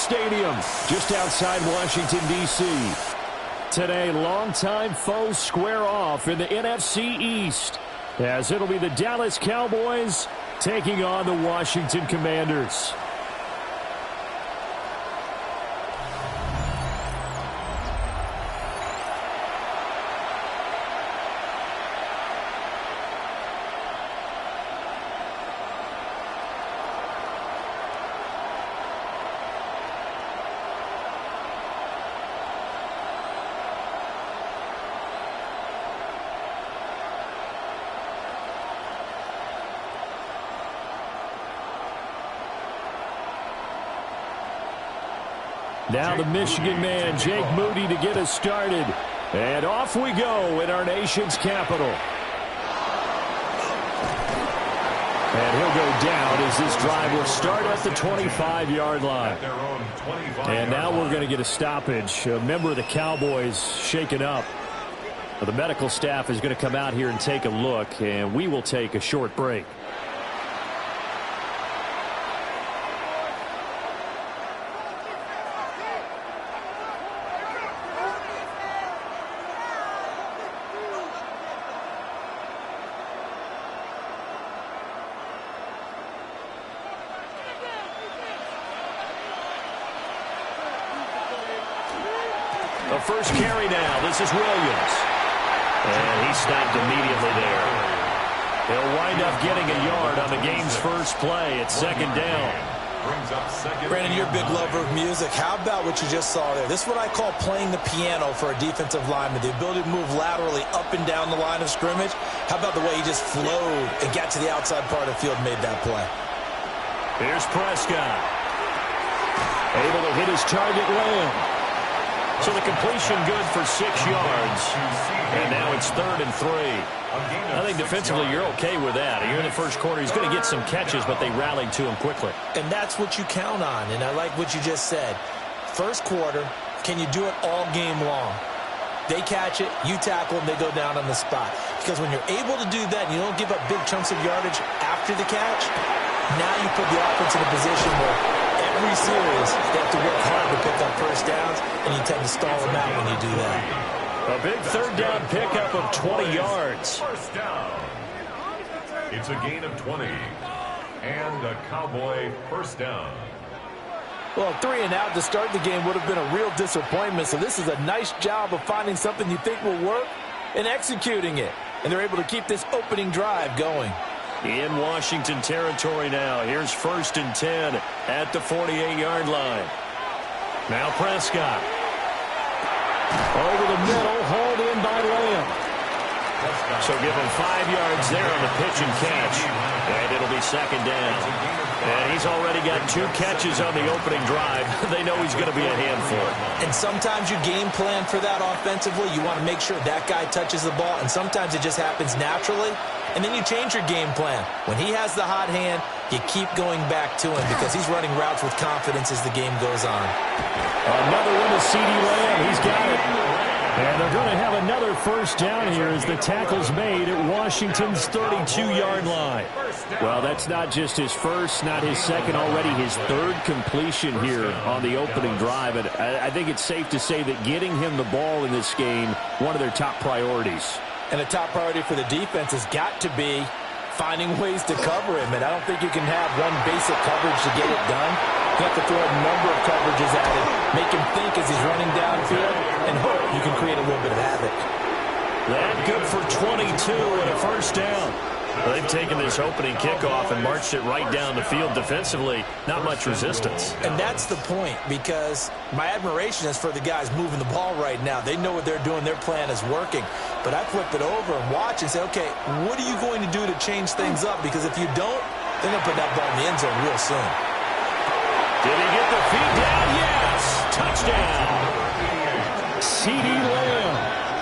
Stadium, just outside Washington, D.C. Today, longtime foes square off in the NFC East, as it'll be the Dallas Cowboys taking on the Washington Commanders. Now the Michigan man, Jake Moody, to get us started. And off we go in our nation's capital. And he'll go down as this drive will start at the 25-yard line. And now we're going to get a stoppage. A member of the Cowboys shaken up. The medical staff is going to come out here and take a look, and we will take a short break. The first carry now. This is Williams. And he stopped immediately there. He'll wind up getting a yard on the game's first play. It's second down. Brandon, you're a big lover of music. How about what you just saw there? This is what I call playing the piano for a defensive lineman. The ability to move laterally up and down the line of scrimmage. How about the way he just flowed and got to the outside part of the field and made that play? Here's Prescott. Able to hit his target Lamb. So the completion good for 6 yards. And now it's 3rd and 3. I think defensively you're okay with that. You're in the first quarter. He's going to get some catches, but they rallied to him quickly. And that's what you count on. And I like what you just said. First quarter, can you do it all game long? They catch it, you tackle, and they go down on the spot. Because when you're able to do that and you don't give up big chunks of yardage after the catch, now you put the offense in a position where every series they have to work hard to pick up first downs, and you tend to stall them out when you do that. A big third down pickup of 20 yards. First down. It's a gain of 20. And a Cowboy first down. Well, 3 and out to start the game would have been a real disappointment. So this is a nice job of finding something you think will work and executing it. And they're able to keep this opening drive going. In Washington territory now. Here's 1st and 10 at the 48-yard line. Now Prescott. Over the middle, hauled in by Lamb. So give him 5 yards there on the pitch and catch. And it'll be second down. And he's already got 2 catches on the opening drive. They know he's going to be a handful. And sometimes you game plan for that offensively. You want to make sure that guy touches the ball. And sometimes it just happens naturally. And then you change your game plan. When he has the hot hand, you keep going back to him because he's running routes with confidence as the game goes on. Another one to CeeDee Lamb. He's got it. And they're going to have another first down here as the tackle's made at Washington's 32-yard line. Well, that's not just his first, not his second, already his 3rd completion here on the opening drive. And I think it's safe to say that getting him the ball in this game, one of their top priorities. And a top priority for the defense has got to be finding ways to cover him. And I don't think you can have one basic coverage to get it done. You have to throw a number of coverages at him, make him think as he's running downfield, and hope you can create a little bit of havoc. That good for 22 and a first down. They've taken this opening kickoff and marched it right down the field defensively. Not much resistance. And that's the point, because my admiration is for the guys moving the ball right now. They know what they're doing. Their plan is working. But I flip it over and watch and say, okay, what are you going to do to change things up? Because if you don't, they're going to put that ball in the end zone real soon. Did he get the feet down? Yes! Touchdown! CeeDee Lamb.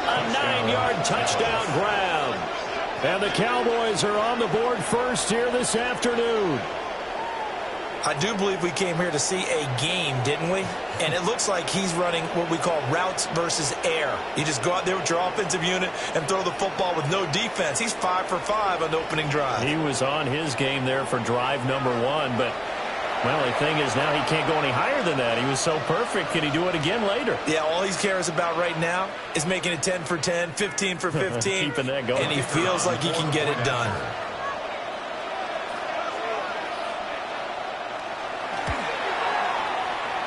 A 9-yard touchdown grab. And the Cowboys are on the board first here this afternoon. I do believe we came here to see a game, didn't we? And it looks like he's running what we call routes versus air. You just go out there with your offensive unit and throw the football with no defense. He's 5 for 5 on the opening drive. He was on his game there for drive number 1, but Well, the thing is now he can't go any higher than that. He was so perfect. Can he do it again later? Yeah, all he cares about right now is making it 10 for 10, 15 for 15. Keeping that going. And he feels like he can get it done.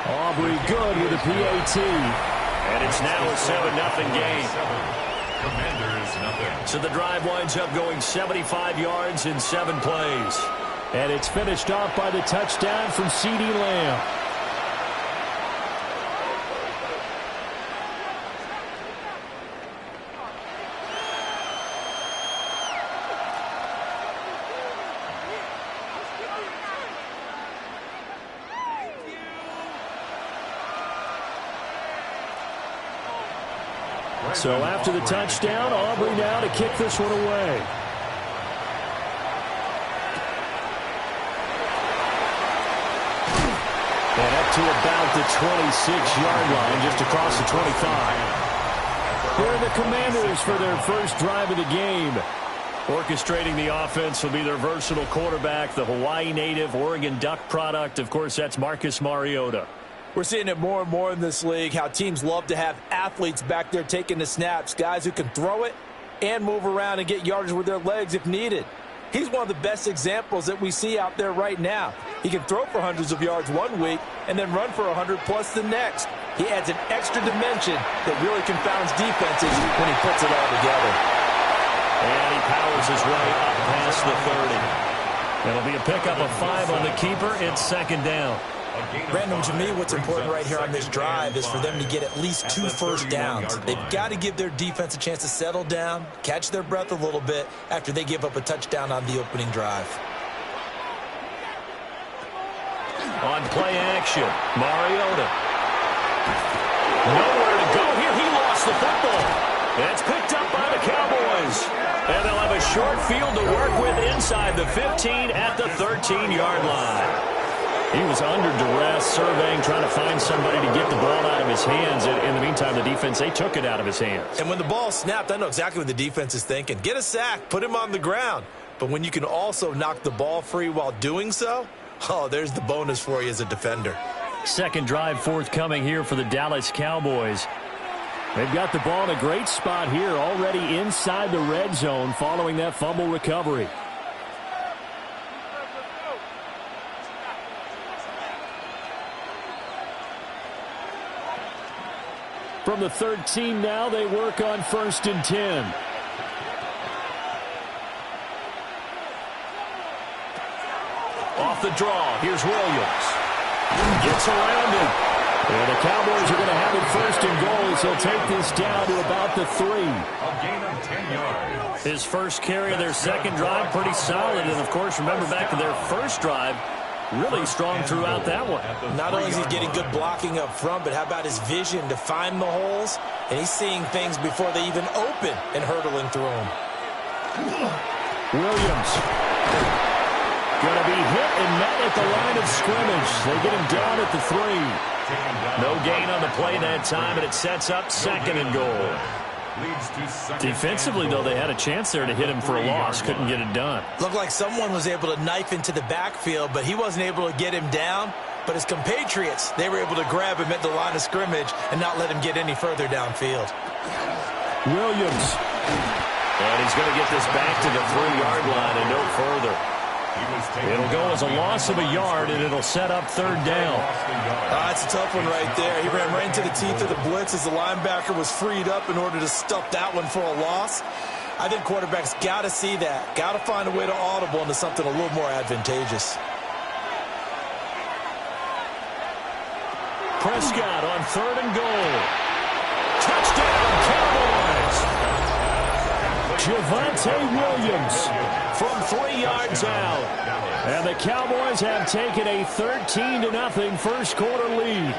Aubrey good with a PAT. And it's now a 7-0 game. Commanders nothing. So the drive winds up going 75 yards in 7 plays. And it's finished off by the touchdown from CeeDee Lamb. So after the touchdown, Aubrey now to kick this one away. And up to about the 26-yard line, just across the 25. Here are the Commanders for their first drive of the game. Orchestrating the offense will be their versatile quarterback, the Hawaii native, Oregon Duck product. Of course, that's Marcus Mariota. We're seeing it more and more in this league, how teams love to have athletes back there taking the snaps, guys who can throw it and move around and get yardage with their legs if needed. He's one of the best examples that we see out there right now. He can throw for hundreds of yards one week and then run for 100+ the next. He adds an extra dimension that really confounds defenses when he puts it all together. And he powers his way up past the 30. It'll be a pickup of 5 on the keeper. It's second down. Brandon, to me, what's important right here on this drive is for them to get at least 2 first downs. They've got to give their defense a chance to settle down, catch their breath a little bit after they give up a touchdown on the opening drive. On play action, Mariota. Nowhere to go here. He lost the football. That's picked up by the Cowboys. And they'll have a short field to work with inside the 15 at the 13-yard line. He was under duress, surveying, trying to find somebody to get the ball out of his hands. In the meantime, the defense, they took it out of his hands. And when the ball snapped, I know exactly what the defense is thinking. Get a sack, put him on the ground. But when you can also knock the ball free while doing so, oh, there's the bonus for you as a defender. Second drive forthcoming here for the Dallas Cowboys. They've got the ball in a great spot here, already inside the red zone following that fumble recovery. From the 13 now, they work on 1st and 10. Off the draw, here's Williams. Gets around him. And the Cowboys are going to have it 1st and goal, so he'll take this down to about the 3. A gain of 10 yards. His first carry of their second drive, pretty solid. And, of course, remember back to their first drive, really strong throughout that one. Not only is he getting good blocking up front, but how about his vision to find the holes? And he's seeing things before they even open and hurdling through them. Williams. Going to be hit and met at the line of scrimmage. They get him down at the 3. No gain on the play that time, and it sets up 2nd and goal. Defensively, though, they had a chance there to hit him for a loss. Couldn't get it done. Looked like someone was able to knife into the backfield, but he wasn't able to get him down. But his compatriots, they were able to grab him at the line of scrimmage and not let him get any further downfield. Williams. And he's going to get this back to the 3-yard line and no further. It'll go as a loss of a yard, and it'll set up 3rd down. That's a tough one right there. He ran right into the teeth of the blitz as the linebacker was freed up in order to stuff that one for a loss. I think quarterbacks got to see that. Got to find a way to audible into something a little more advantageous. Prescott on 3rd and goal. Touchdown, Cowboys! Javonte Williams from 3 yards out. And the Cowboys have taken a 13-0 first quarter lead.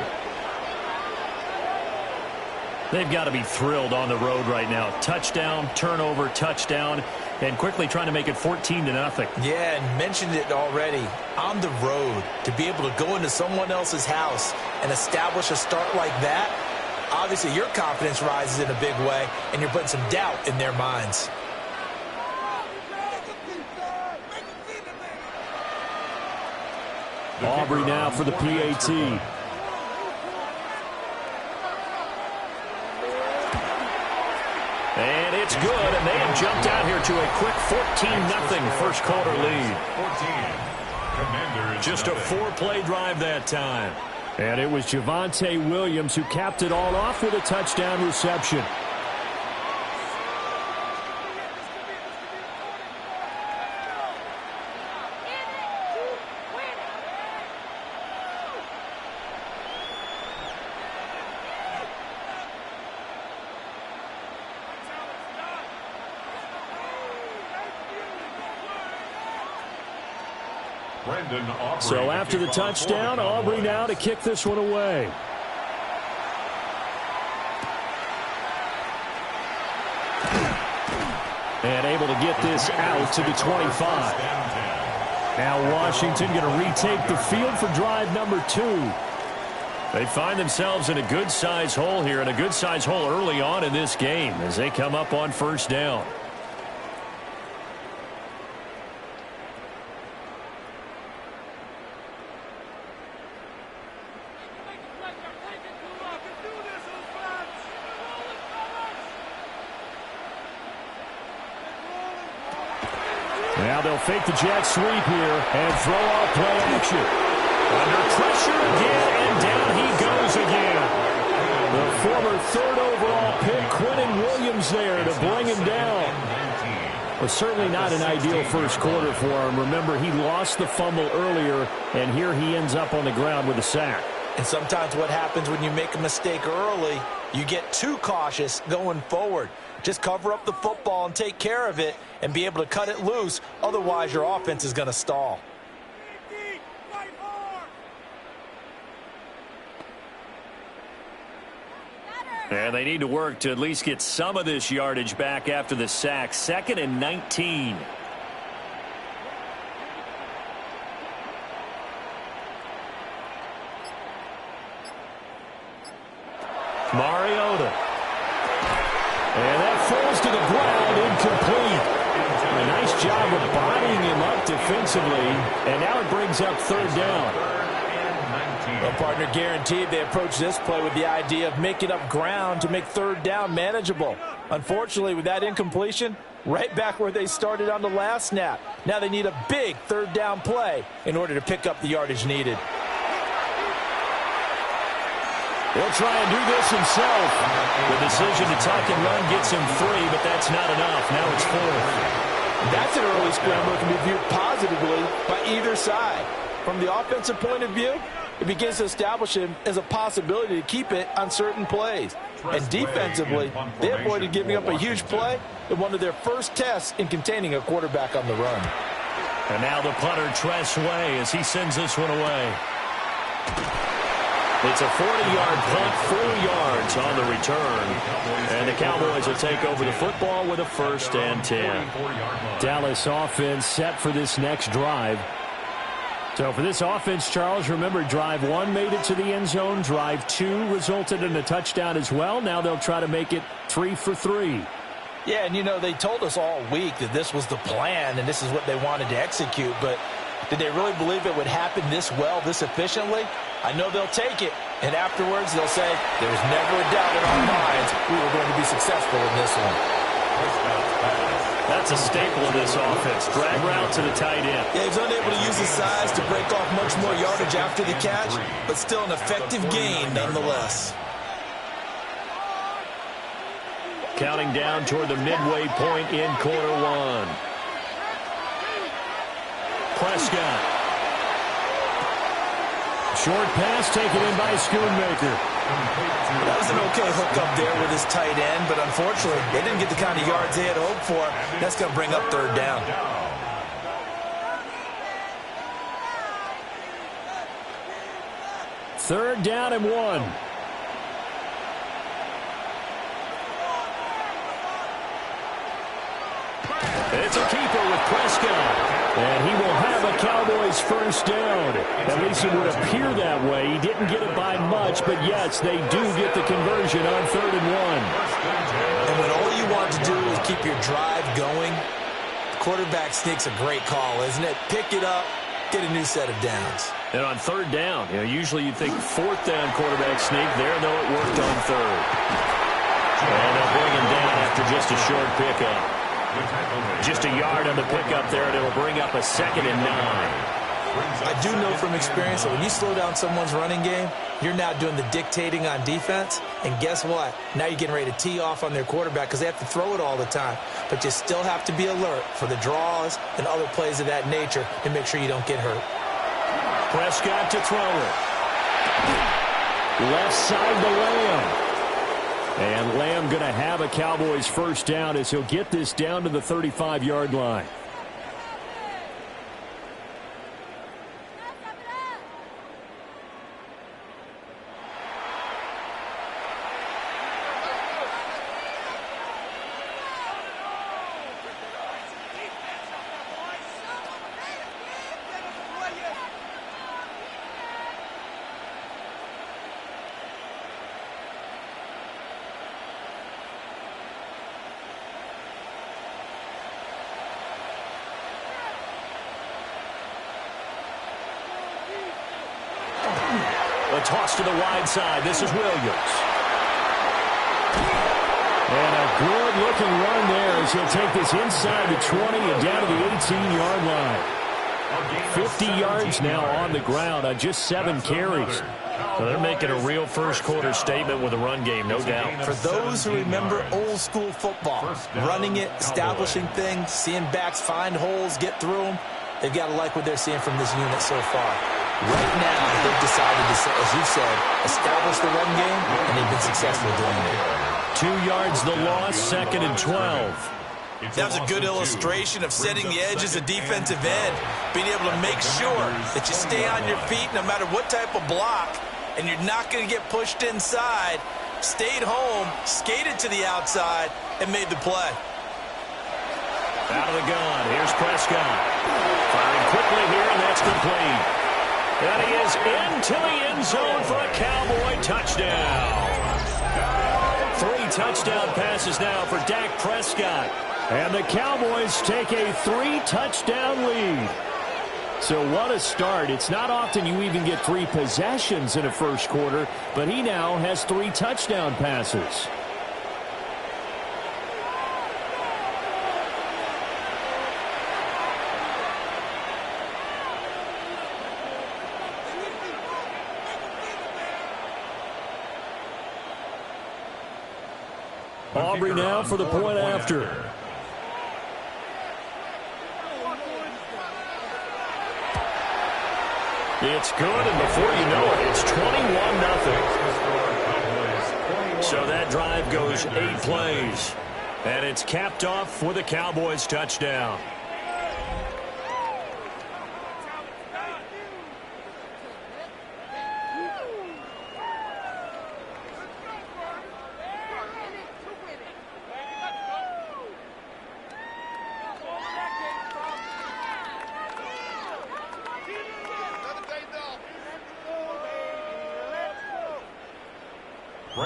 They've got to be thrilled on the road right now. Touchdown, turnover, touchdown, and quickly trying to make it 14-0. Yeah, and mentioned it already. On the road, to be able to go into someone else's house and establish a start like that, obviously your confidence rises in a big way, and you're putting some doubt in their minds. Aubrey now for the PAT. And it's good, and they have jumped out here to a quick 14-0 first quarter lead. Just a 4-play drive that time. And it was Javonte Williams who capped it all off with a touchdown reception. So after the touchdown, Aubrey now to kick this one away. And able to get this out to the 25. Now Washington going to retake the field for drive number 2. They find themselves in a good-sized hole here, and a good-sized hole early on in this game as they come up on first down. Now they'll fake the jet sweep here and throw off play action. Under pressure again, and down he goes again. The former 3rd overall pick, Quentin Williams there to bring him down. Was certainly not an ideal first quarter for him. Remember, he lost the fumble earlier, and here he ends up on the ground with a sack. And sometimes what happens when you make a mistake early, you get too cautious going forward. Just cover up the football and take care of it and be able to cut it loose. Otherwise, your offense is going to stall. And they need to work to at least get some of this yardage back after the sack. 2nd and 19. Mariota. And that falls to the ground, incomplete. A nice job of bodying him up defensively, and now it brings up 3rd down. Well, partner, guaranteed they approach this play with the idea of making up ground to make 3rd down manageable. Unfortunately, with that incompletion, right back where they started on the last snap. Now they need a big 3rd down play in order to pick up the yardage needed. He'll try and do this himself. The decision to tuck and run gets him 3, but that's not enough. Now it's 4th. That's an early scramble that can be viewed positively by either side. From the offensive point of view, it begins to establish him as a possibility to keep it on certain plays. And defensively, they avoided giving up a huge play in one of their first tests in containing a quarterback on the run. And now the punter, Tress Way, as he sends this one away. It's a 40-yard punt, 4 yards on the return. And the Cowboys will take over the football with a 1st and 10. Dallas offense set for this next drive. So for this offense, Charles, remember, drive 1 made it to the end zone. Drive 2 resulted in a touchdown as well. Now they'll try to make it 3 for 3. Yeah, and you know, they told us all week that this was the plan and this is what they wanted to execute, but did they really believe it would happen this well, this efficiently? I know they'll take it, and afterwards they'll say, there was never a doubt in our minds we were going to be successful in this one. That's a staple of this offense. Drag route to the tight end. Yeah, he's unable to use his size to break off much more yardage after the catch, but still an effective gain nonetheless. Counting down toward the midway point in quarter 1. Prescott. Short pass taken in by Schoonmaker. That was an okay hook up there with his tight end, but unfortunately, they didn't get the kind of yards they had hoped for. That's going to bring up 3rd down. Third down and 1. It's a keeper with Prescott. And he will have a Cowboys 1st down. At least it would appear that way. He didn't get it by much, but yes, they do get the conversion on 3rd and 1. And when all you want to do is keep your drive going, the quarterback sneak's a great call, isn't it? Pick it up, get a new set of downs. And on third down, usually you'd think fourth down quarterback sneak. There, though, it worked on third. And they'll bring him down after just a short pickup. Just a yard on the pickup there, and it'll bring up a 2nd and 9. I do know from experience that when you slow down someone's running game, you're now doing the dictating on defense. And guess what? Now you're getting ready to tee off on their quarterback because they have to throw it all the time. But you still have to be alert for the draws and other plays of that nature and make sure you don't get hurt. Prescott to throw it. Left side to Lamb. And Lamb going to have a Cowboys first down as he'll get this down to the 35-yard line. A toss to the wide side. This is Williams. And a good-looking run there as he'll take this inside the 20 and down to the 18-yard line. 50 yards now on the ground on just 7 carries. So they're making a real first-quarter statement with a run game, no doubt. For those who remember old-school football, running it, establishing things, seeing backs find holes, get through them, they've got to like what they're seeing from this unit so far. Right now, they've decided to, as you said, establish the run game, and they've been successful doing it. 2 yards the loss, 2nd and 12. That was a good illustration of setting the edge as a defensive end, being able to make sure that you stay on your feet no matter what type of block, and you're not going to get pushed inside. Stayed home, skated to the outside, and made the play. Out of the gun, here's Prescott. Firing quickly here, and that's complete. And he is into the end zone for a Cowboy touchdown. 3 touchdown passes now for Dak Prescott. And the Cowboys take a 3-touchdown lead. So what a start. It's not often you even get 3 possessions in a first quarter, but he now has 3 touchdown passes. Aubrey now for the point after. It's good, and before you know it, it's 21-0. So that drive goes 8 plays, and it's capped off with a Cowboys touchdown.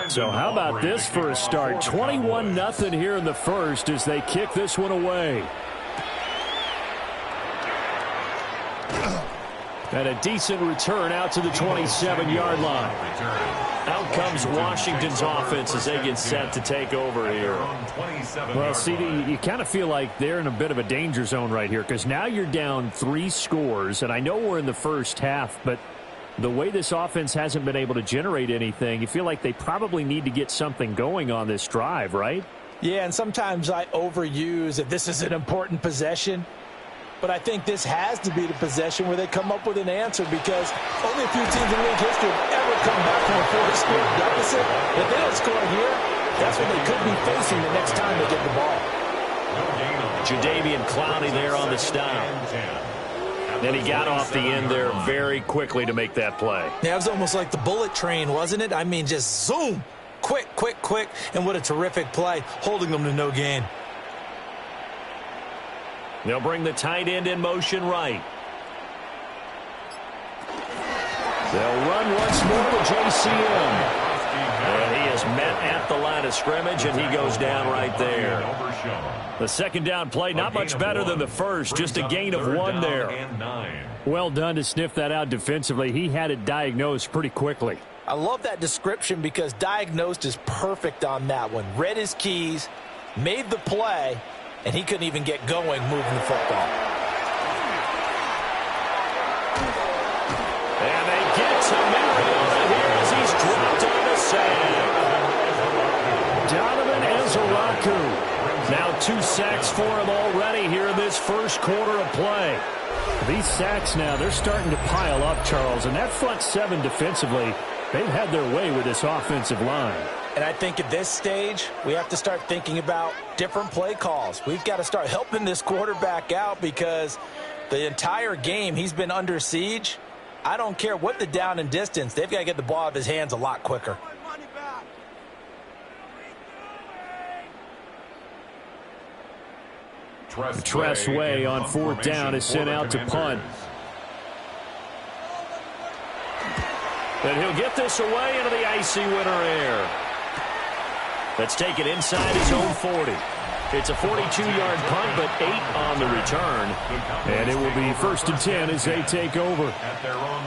So how about this for a start? 21-0 here in the first as they kick this one away. And a decent return out to the 27-yard line. Out comes Washington's offense as they get set to take over here. Well, CD, you kind of feel like they're in a bit of a danger zone right here because now you're down 3 scores, and I know we're in the first half, but the way this offense hasn't been able to generate anything, you feel like they probably need to get something going on this drive, right? Yeah, and sometimes I overuse that this is an important possession. But I think this has to be the possession where they come up with an answer because only a few teams in league history have ever come back from a 4-score deficit. If they don't score here, that's what they could be facing the next time they get the ball. Jadeveon Clowney there on the stop. Then he got off the end there very quickly to make that play. Yeah, it was almost like the bullet train, wasn't it? I mean, just zoom. Quick, quick, quick. And what a terrific play, holding them to no gain. They'll bring the tight end in motion right. They'll run once more to JCM. And he is met at the line of scrimmage, and he goes down right there. The second down play, not much better than the first, just a gain of 1 there. Well done to sniff that out defensively. He had it diagnosed pretty quickly. I love that description because diagnosed is perfect on that one. Read his keys, made the play, and he couldn't even get going moving the football. And they get to Mariota here as he's dropped on a sack. Donovan Ezeraku. Now 2 sacks for him already here in this first quarter of play. These sacks now, they're starting to pile up, Charles. And that front 7 defensively, they've had their way with this offensive line. And I think at this stage, we have to start thinking about different play calls. We've got to start helping this quarterback out because the entire game he's been under siege. I don't care what the down and distance. They've got to get the ball out of his hands a lot quicker. Tressway on 4th down is sent out to punt. And he'll get this away into the icy winter air. Let's take it inside his own 40. It's a 42-yard punt, but 8 on the return. And it will be 1st and 10 as they take over.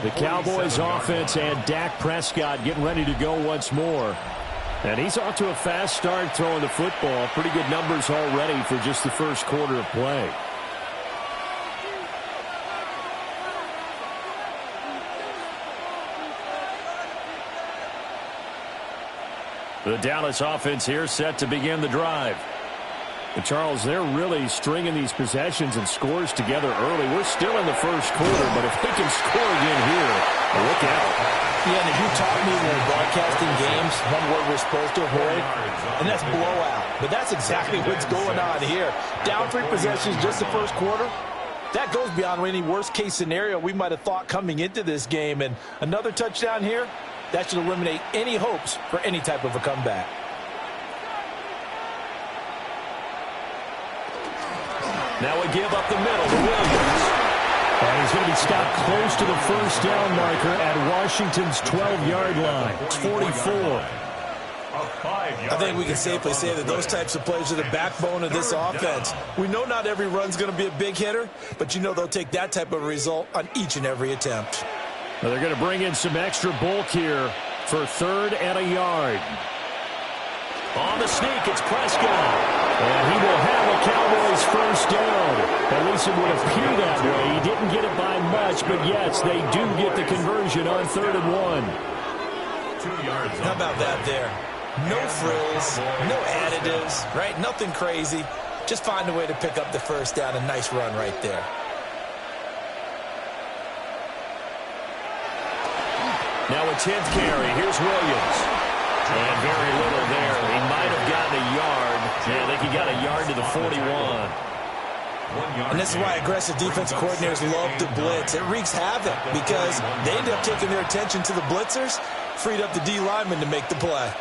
The Cowboys offense and Dak Prescott getting ready to go once more. And he's off to a fast start throwing the football. Pretty good numbers already for just the first quarter of play. The Dallas offense here set to begin the drive. And Charles, they're really stringing these possessions and scores together early. We're still in the first quarter, but if they can score again here, look out. Yeah, and if you taught me when we're broadcasting games, one word we're supposed to avoid, and that's blowout. But that's exactly what's going on here. Down 3 possessions just the first quarter. That goes beyond any worst-case scenario we might have thought coming into this game. And another touchdown here, that should eliminate any hopes for any type of a comeback. Now we give up the middle to Williams. And he's going to be stopped close to the first down marker at Washington's 12-yard line. It's 44. I think we can safely say that those types of plays are the backbone of this offense. We know not every run's going to be a big hitter, but you know they'll take that type of result on each and every attempt. Well, they're going to bring in some extra bulk here for 3rd and a yard. On the sneak, it's Prescott. And he will have a Cowboys first down. At least it would appear that way. He didn't get it by much, but yes, they do get the conversion on 3rd and 1. 2 yards. How about that there? No frills, no additives, right? Nothing crazy. Just find a way to pick up the first down. A nice run right there. Now a 10th carry. Here's Williams. And very little there. He might have gotten a yard. Yeah, I think he got a yard to the 41. And this is why aggressive defense coordinators love to blitz. It wreaks havoc because they end up taking their attention to the blitzers, freed up the D lineman to make the play.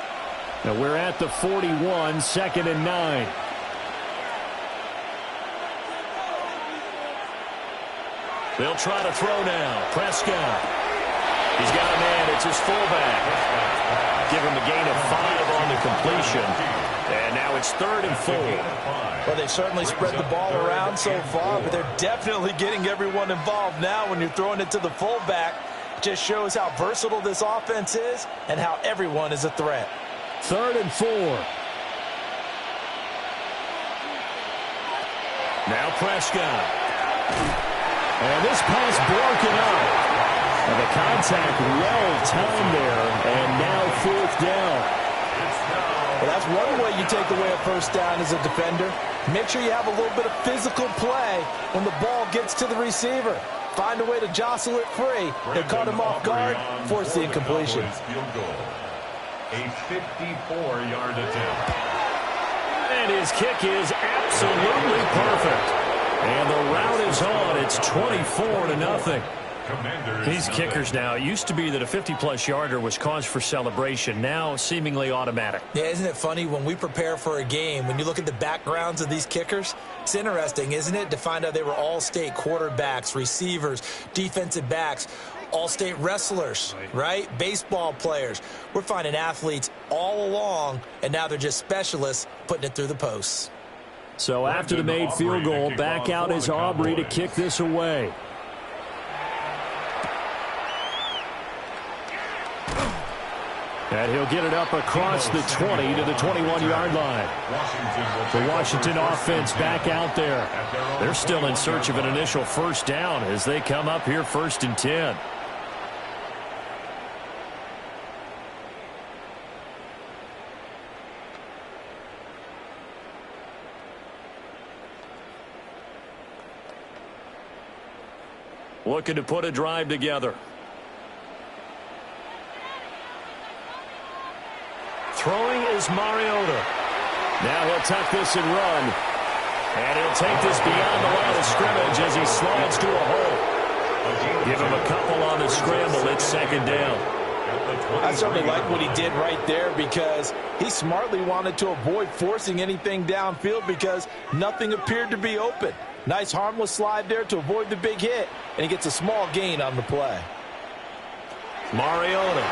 Now we're at the 41, 2nd and 9. They'll try to throw now. Prescott. He's got a man. It's his fullback. Give him a gain of 5 on the completion. And now it's 3rd and 4. Well, they certainly spread the ball around so far, but they're definitely getting everyone involved now when you're throwing it to the fullback. It just shows how versatile this offense is and how everyone is a threat. 3rd and 4. Now Prescott. And this pass broken up. And the contact well-timed there, and now 4th down. Well, that's one way you take away a first down as a defender. Make sure you have a little bit of physical play when the ball gets to the receiver. Find a way to jostle it free. They caught him off guard, force the incompletion. A 54-yard attempt. And his kick is absolutely perfect. And the route is on. It's 24-0. These kickers now, it used to be that a 50-plus yarder was cause for celebration. Now seemingly automatic. Yeah, isn't it funny when we prepare for a game, when you look at the backgrounds of these kickers, it's interesting, isn't it, to find out they were all-state quarterbacks, receivers, defensive backs, all-state wrestlers, right? Baseball players. We're finding athletes all along, and now they're just specialists putting it through the posts. So after the made field goal, back out is Aubrey to kick this away. And he'll get it up across the 20 to the 21-yard line. The Washington offense back out there. They're still in search of an initial first down as they come up here 1st and 10. Looking to put a drive together. Throwing is Mariota. Now he'll tuck this and run. And he'll take this beyond the line of scrimmage as he slides to a hole. Give him a couple on the scramble. It's 2nd down. I certainly like what he did right there because he smartly wanted to avoid forcing anything downfield because nothing appeared to be open. Nice harmless slide there to avoid the big hit, and he gets a small gain on the play. Mariota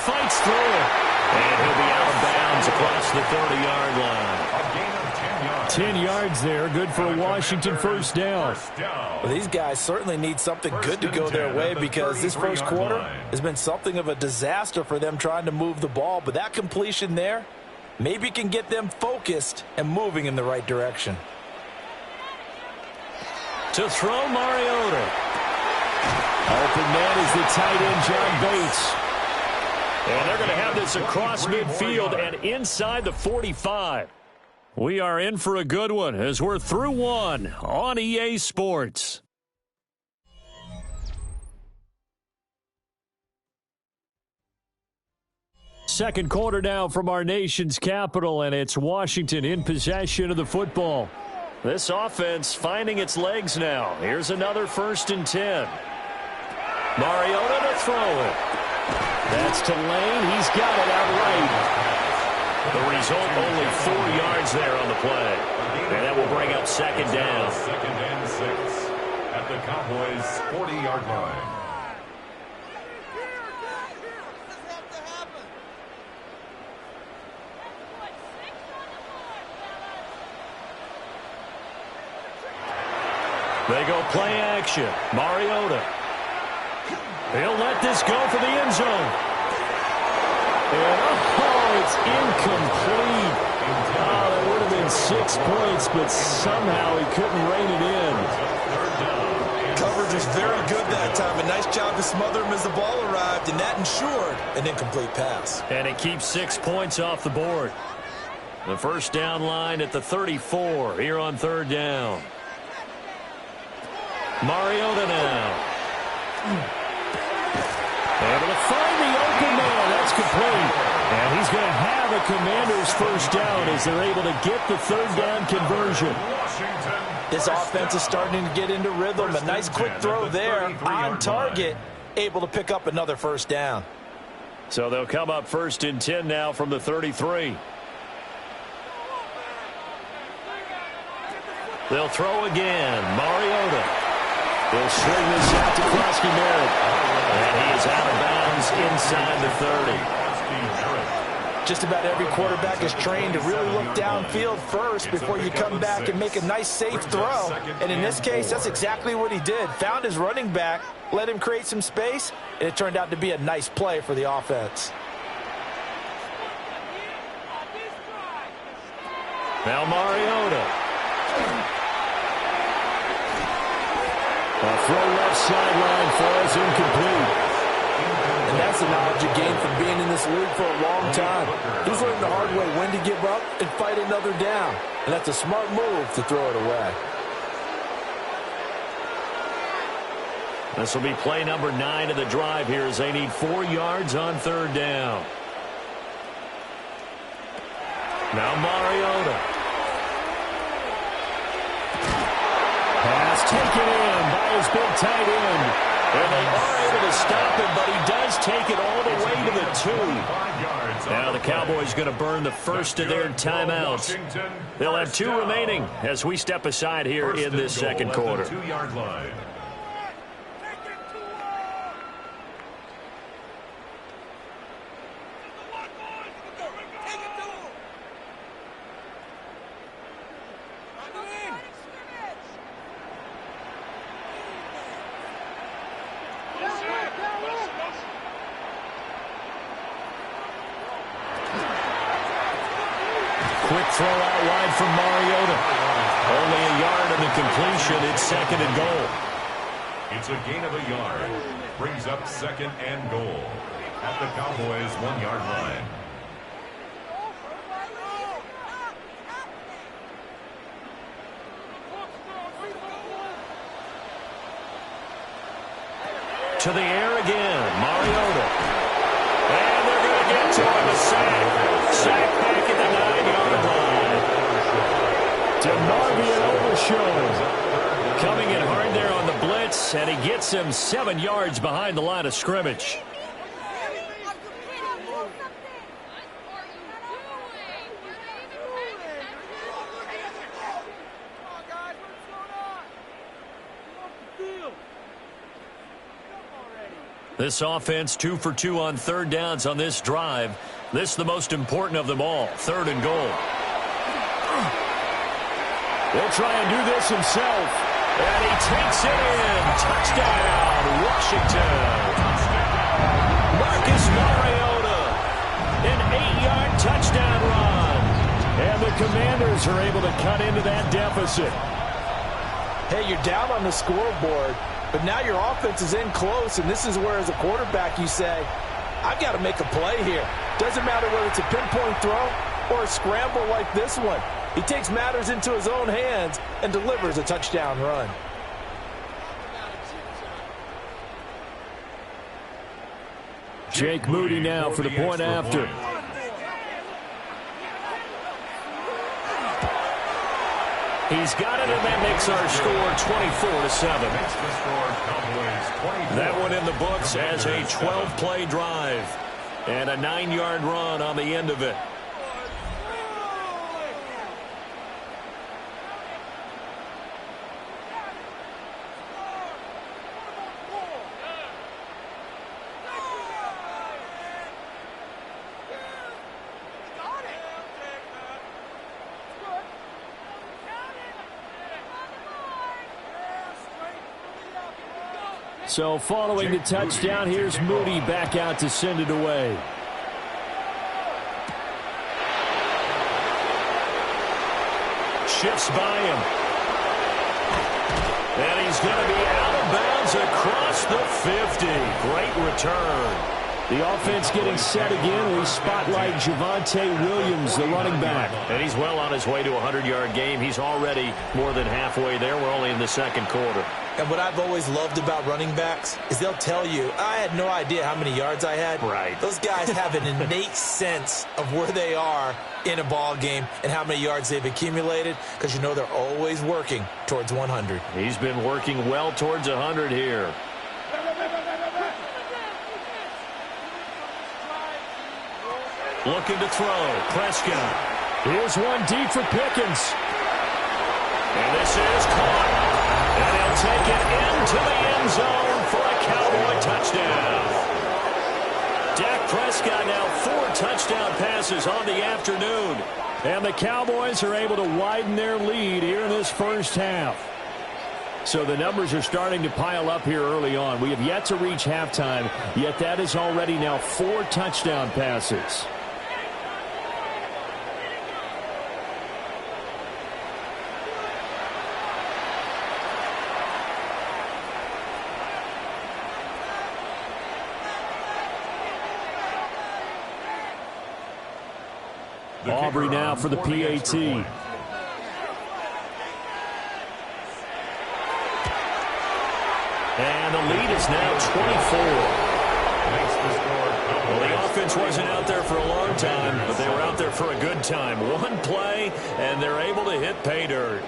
fights through it, and he'll be out of bounds across the 30-yard line. A gain of 10 yards. 10 yards there, good for a Washington first down. Well, these guys certainly need something good to go their way because this first quarter has been something of a disaster for them trying to move the ball, but that completion there maybe can get them focused and moving in the right direction. To throw Mariota. Open man is the tight end, John Bates. And they're going to have this across midfield and inside the 45. We are in for a good one as we're through one on EA Sports. Second quarter now from our nation's capital, and it's Washington in possession of the football. This offense finding its legs now. Here's another 1st and 10. Mariota to throw it. That's to Lane. He's got it outright. The result, only 4 yards there on the play. And that will bring up 2nd down. 2nd and 6 at the Cowboys' 40-yard line. They go play action. Mariota. He'll let this go for the end zone. And, it's incomplete. That would have been 6 points, but somehow he couldn't rein it in. Coverage was very good that time. A nice job to smother him as the ball arrived, and that ensured an incomplete pass. And it keeps 6 points off the board. The first down line at the 34 here on 3rd down. Mariota now. Able to find the open man. That's complete. And he's going to have a Commander's first down as they're able to get the 3rd down conversion. This offense is starting to get into rhythm. A nice quick throw there on target. Able to pick up another first down. So they'll come up 1st and 10 now from the 33. They'll throw again. Mariota. He'll swing this out to Krosky Merritt. And he is out of bounds inside the 30. Just about every quarterback is trained to really look downfield first before you come back and make a nice, safe throw. And in this case, that's exactly what he did. Found his running back, let him create some space, and it turned out to be a nice play for the offense. Now Mariota. A throw left sideline falls incomplete. And that's the knowledge you gain from being in this league for a long time. He's learned the hard way when to give up and fight another down. And that's a smart move to throw it away. This will be play number 9 of the drive here as they need 4 yards on 3rd down. Now Mariota. Pass taken in by his big tight end. And they are able to stop him, but he does take it all the way to the 2. Now the Cowboys going to burn the first of their timeouts. They'll have 2 remaining as we step aside here in this second quarter. 2-yard line. quick throw out wide from Mariota. Only a yard in the completion. It's second and goal. It's a gain of a yard. Brings up second and goal at the Cowboys' 1-yard line. To the air again, Mariota. And they're going to get to him, a sack. Sack back at the 9-yard line. DeMarvion Overshown. Coming in hard there on the blitz, and he gets him 7 yards behind the line of scrimmage. This offense 2 for 2 on third downs on this drive. This is the most important of them all, third and goal. He'll try and do this himself. And he takes it in. Touchdown, Washington. Marcus Mariota, an 8-yard touchdown run. And the Commanders are able to cut into that deficit. Hey, you're down on the scoreboard, but now your offense is in close, and this is where, as a quarterback, you say, I've got to make a play here. Doesn't matter whether it's a pinpoint throw or a scramble like this one. He takes matters into his own hands and delivers a touchdown run. Jake Moody now for the point after. He's got it, and that makes our score 24-7. That one in the books as a 12-play drive and a 9-yard run on the end of it. So following the touchdown, here's Moody back out to send it away. Shifts by him. And he's going to be out of bounds across the 50. Great return. The offense getting set again. We spotlight Javonte Williams, the running back. And he's well on his way to a 100-yard game. He's already more than halfway there. We're only in the second quarter. And what I've always loved about running backs is they'll tell you, I had no idea how many yards I had. Right. Those guys have an innate sense of where they are in a ball game and how many yards they've accumulated, because you know they're always working towards 100. He's been working well towards 100 here. Looking to throw. Prescott. Here's one deep for Pickens. And this is caught. And he'll take it into the end zone for a Cowboy touchdown. Dak Prescott now 4 touchdown passes on the afternoon. And the Cowboys are able to widen their lead here in this first half. So the numbers are starting to pile up here early on. We have yet to reach halftime, yet that is already now 4 touchdown passes. Aubrey now for the PAT. And the lead is now 24. Well, the offense wasn't out there for a long time, but they were out there for a good time. One play, and they're able to hit pay dirt.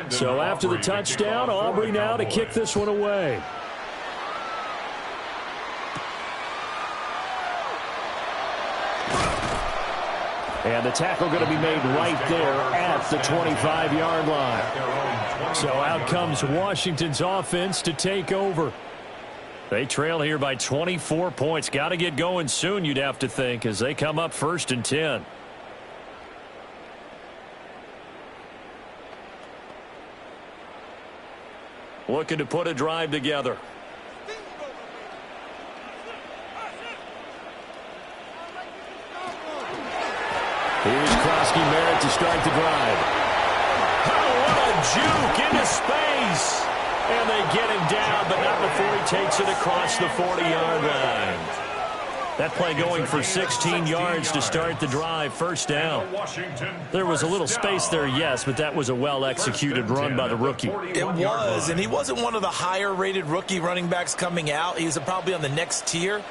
So after the touchdown, Aubrey now to kick this one away. And the tackle going to be made right there at the 25-yard line. So out comes Washington's offense to take over. They trail here by 24 points. Got to get going soon, you'd have to think, as they come up 1st and 10. Looking to put a drive together. Here's Krosky-Merritt to start the drive. Oh, what a juke into space. And they get him down, but not before he takes it across the 40-yard line. That play going for 16 yards to start the drive. 1st down. There was a little space there, yes, but that was a well-executed run by the rookie. It was, and he wasn't one of the higher-rated rookie running backs coming out. He was probably on the next tier.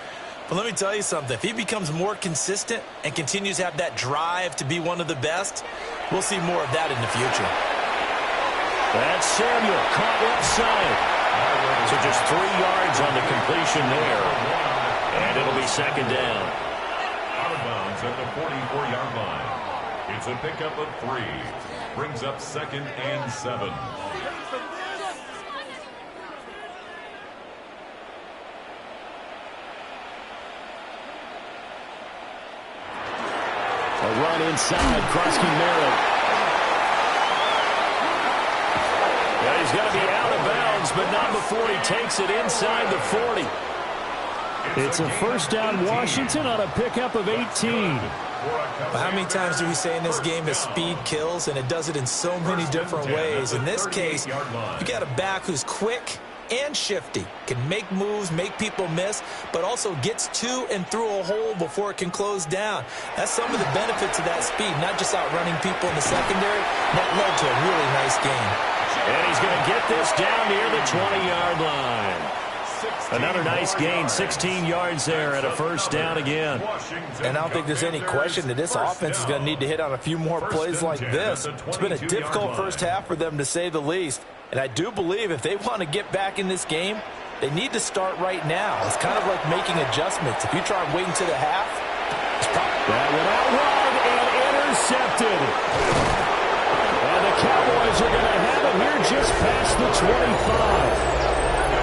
But let me tell you something. If he becomes more consistent and continues to have that drive to be one of the best, we'll see more of that in the future. That's Samuel, caught left side. So just 3 yards on the completion there. And it'll be 2nd down. Out of bounds at the 44-yard line. It's a pickup of 3. Brings up 2nd and 7. A run inside, Krosky-Merritt. Yeah, he's going to be out of bounds, but not before he takes it inside the 40. It's a 1st down Washington on a pickup of 18. Well, how many times do we say in this game that speed kills, and it does it in so many different ways? In this case, you got a back who's quick and shifty, can make moves, make people miss, but also gets to and through a hole before it can close down. That's some of the benefits of that speed, not just outrunning people in the secondary. That led to a really nice game. And he's going to get this down near the 20-yard line. Another nice gain, 16 yards there at a 1st down again. And I don't think there's any question that this offense is going to need to hit on a few more plays like this. It's been a difficult 1st half for them, to say the least. And I do believe if they want to get back in this game, they need to start right now. It's kind of like making adjustments. If you try waiting to the half, it's probably... That went out wide and intercepted. And the Cowboys are going to have it here just past the 25.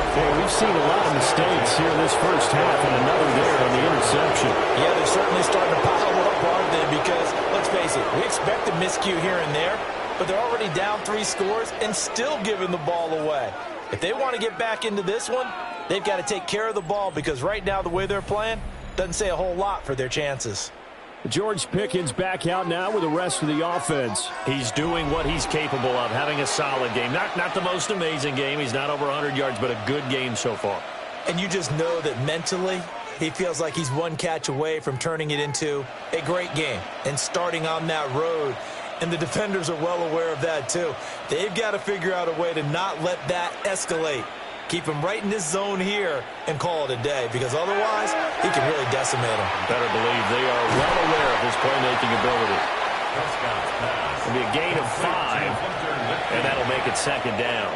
Hey, we've seen a lot of mistakes here in this 1st half, and another there on the interception. Yeah, they're certainly starting to pile up, aren't they? Because, let's face it, we expect a miscue here and there, but they're already down 3 scores and still giving the ball away. If they want to get back into this one, they've got to take care of the ball, because right now the way they're playing doesn't say a whole lot for their chances. George Pickens back out now with the rest of the offense. He's doing what he's capable of, having a solid game. Not the most amazing game. He's not over 100 yards, but a good game so far. And you just know that mentally he feels like he's one catch away from turning it into a great game and starting on that road. And the defenders are well aware of that too. They've got to figure out a way to not let that escalate. Keep him right in this zone here and call it a day, because otherwise he can really decimate him. Better believe they are well aware of his playmaking ability. It'll be a gain of 5, and that'll make it 2nd down.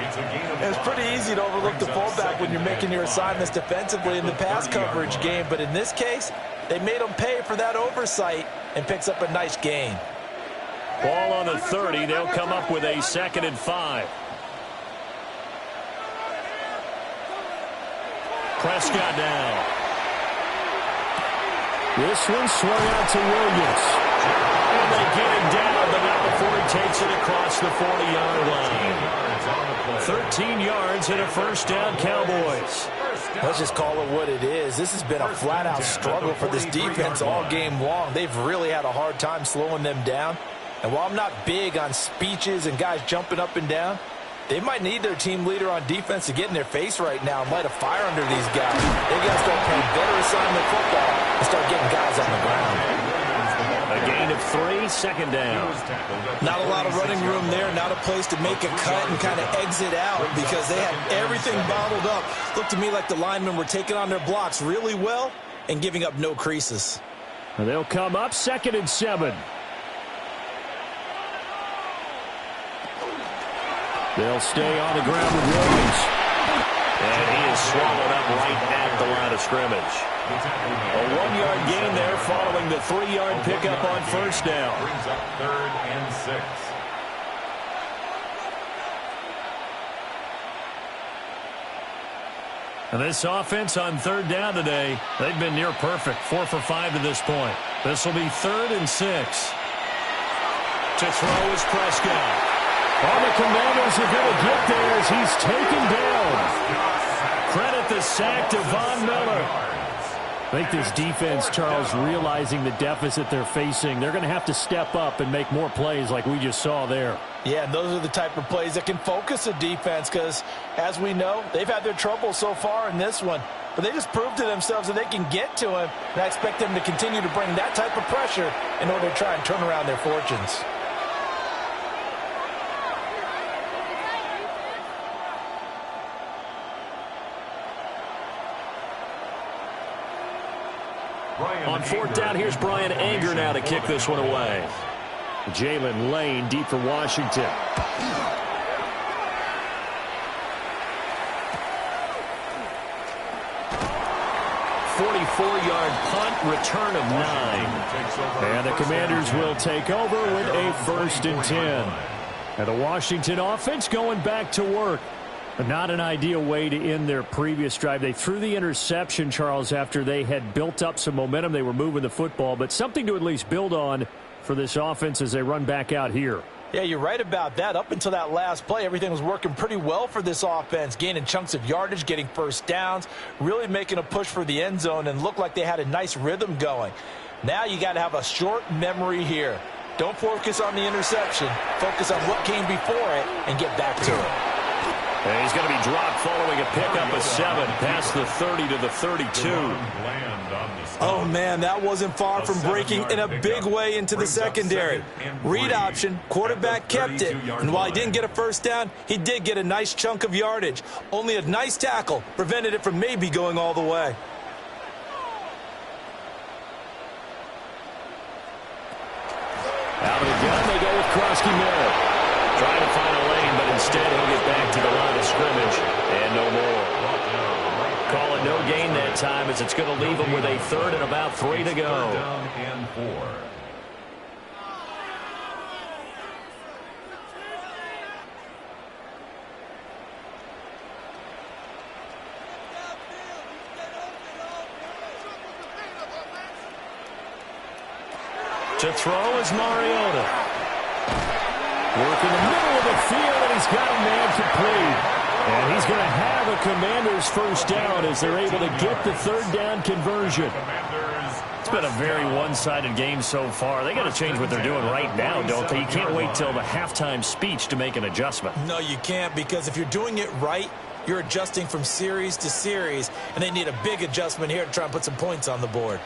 It's pretty easy to overlook the fullback when you're making your assignments defensively in the pass coverage game, but in this case, they made him pay for that oversight and picks up a nice gain. Ball on the 30. They'll come up with a 2nd and 5. Prescott down. This one swung out to Williams. And they get him down, but not before he takes it across the 40-yard line. 13 yards and a 1st down, Cowboys. Let's just call it what it is. This has been a flat-out struggle for this defense all game long. They've really had a hard time slowing them down. And while I'm not big on speeches and guys jumping up and down, they might need their team leader on defense to get in their face right now and light a fire under these guys. They got to start playing better assignment football and start getting guys on the ground. A gain of 3, 2nd down. Not a lot of running room there, not a place to make a cut and kind of exit out, because they had everything bottled up. Looked to me like the linemen were taking on their blocks really well and giving up no creases. And they'll come up 2nd and 7. They'll stay on the ground with Williams. And he is swallowed up right at the line of scrimmage. A 1-yard gain there following the 3-yard pickup on 1st down. Brings up 3rd and 6. And this offense on third down today, they've been near perfect, 4 for 5 to this point. This will be 3rd and 6. To throw is Prescott. All the Commanders are going to get there as he's taken down. Credit the sack to Von Miller. I think this defense, Charles, realizing the deficit they're facing, they're going to have to step up and make more plays like we just saw there. Yeah, and those are the type of plays that can focus a defense because, as we know, they've had their trouble so far in this one. But they just proved to themselves that they can get to him, and I expect them to continue to bring that type of pressure in order to try and turn around their fortunes. On 4th down, here's Brian Anger now to kick this one away. Jalen Lane deep for Washington. 44-yard punt, return of 9. And the Commanders will take over with a 1st and 10. And the Washington offense going back to work. But not an ideal way to end their previous drive. They threw the interception, Charles, after they had built up some momentum. They were moving the football, but something to at least build on for this offense as they run back out here. Yeah, you're right about that. Up until that last play, everything was working pretty well for this offense, gaining chunks of yardage, getting first downs, really making a push for the end zone, and looked like they had a nice rhythm going. Now you got to have a short memory here. Don't focus on the interception. Focus on what came before it and get back to it. And he's going to be dropped following a pickup of 7 past the 30 to the 32. Oh, man, that wasn't far from breaking in a big way into the secondary. Read option, quarterback kept it, and while he didn't get a first down, he did get a nice chunk of yardage. Only a nice tackle prevented it from maybe going all the way. Out of the gun, they go with Krosky Miller. Trying to find a lane, but instead he'll get back to the line of scrimmage and no more. Call it no gain that time as it's going to leave him with a 3rd and about 3 to go. 3rd down and 4. To throw is Mariota. Work in the middle of the field, and he's got a man complete. And he's going to have a Commanders first down as they're able to get the 3rd down conversion. It's been a very one-sided game so far. They got to change what they're doing right now, don't they? You can't wait till the halftime speech to make an adjustment. No, you can't, because if you're doing it right, you're adjusting from series to series, and they need a big adjustment here to try and put some points on the board.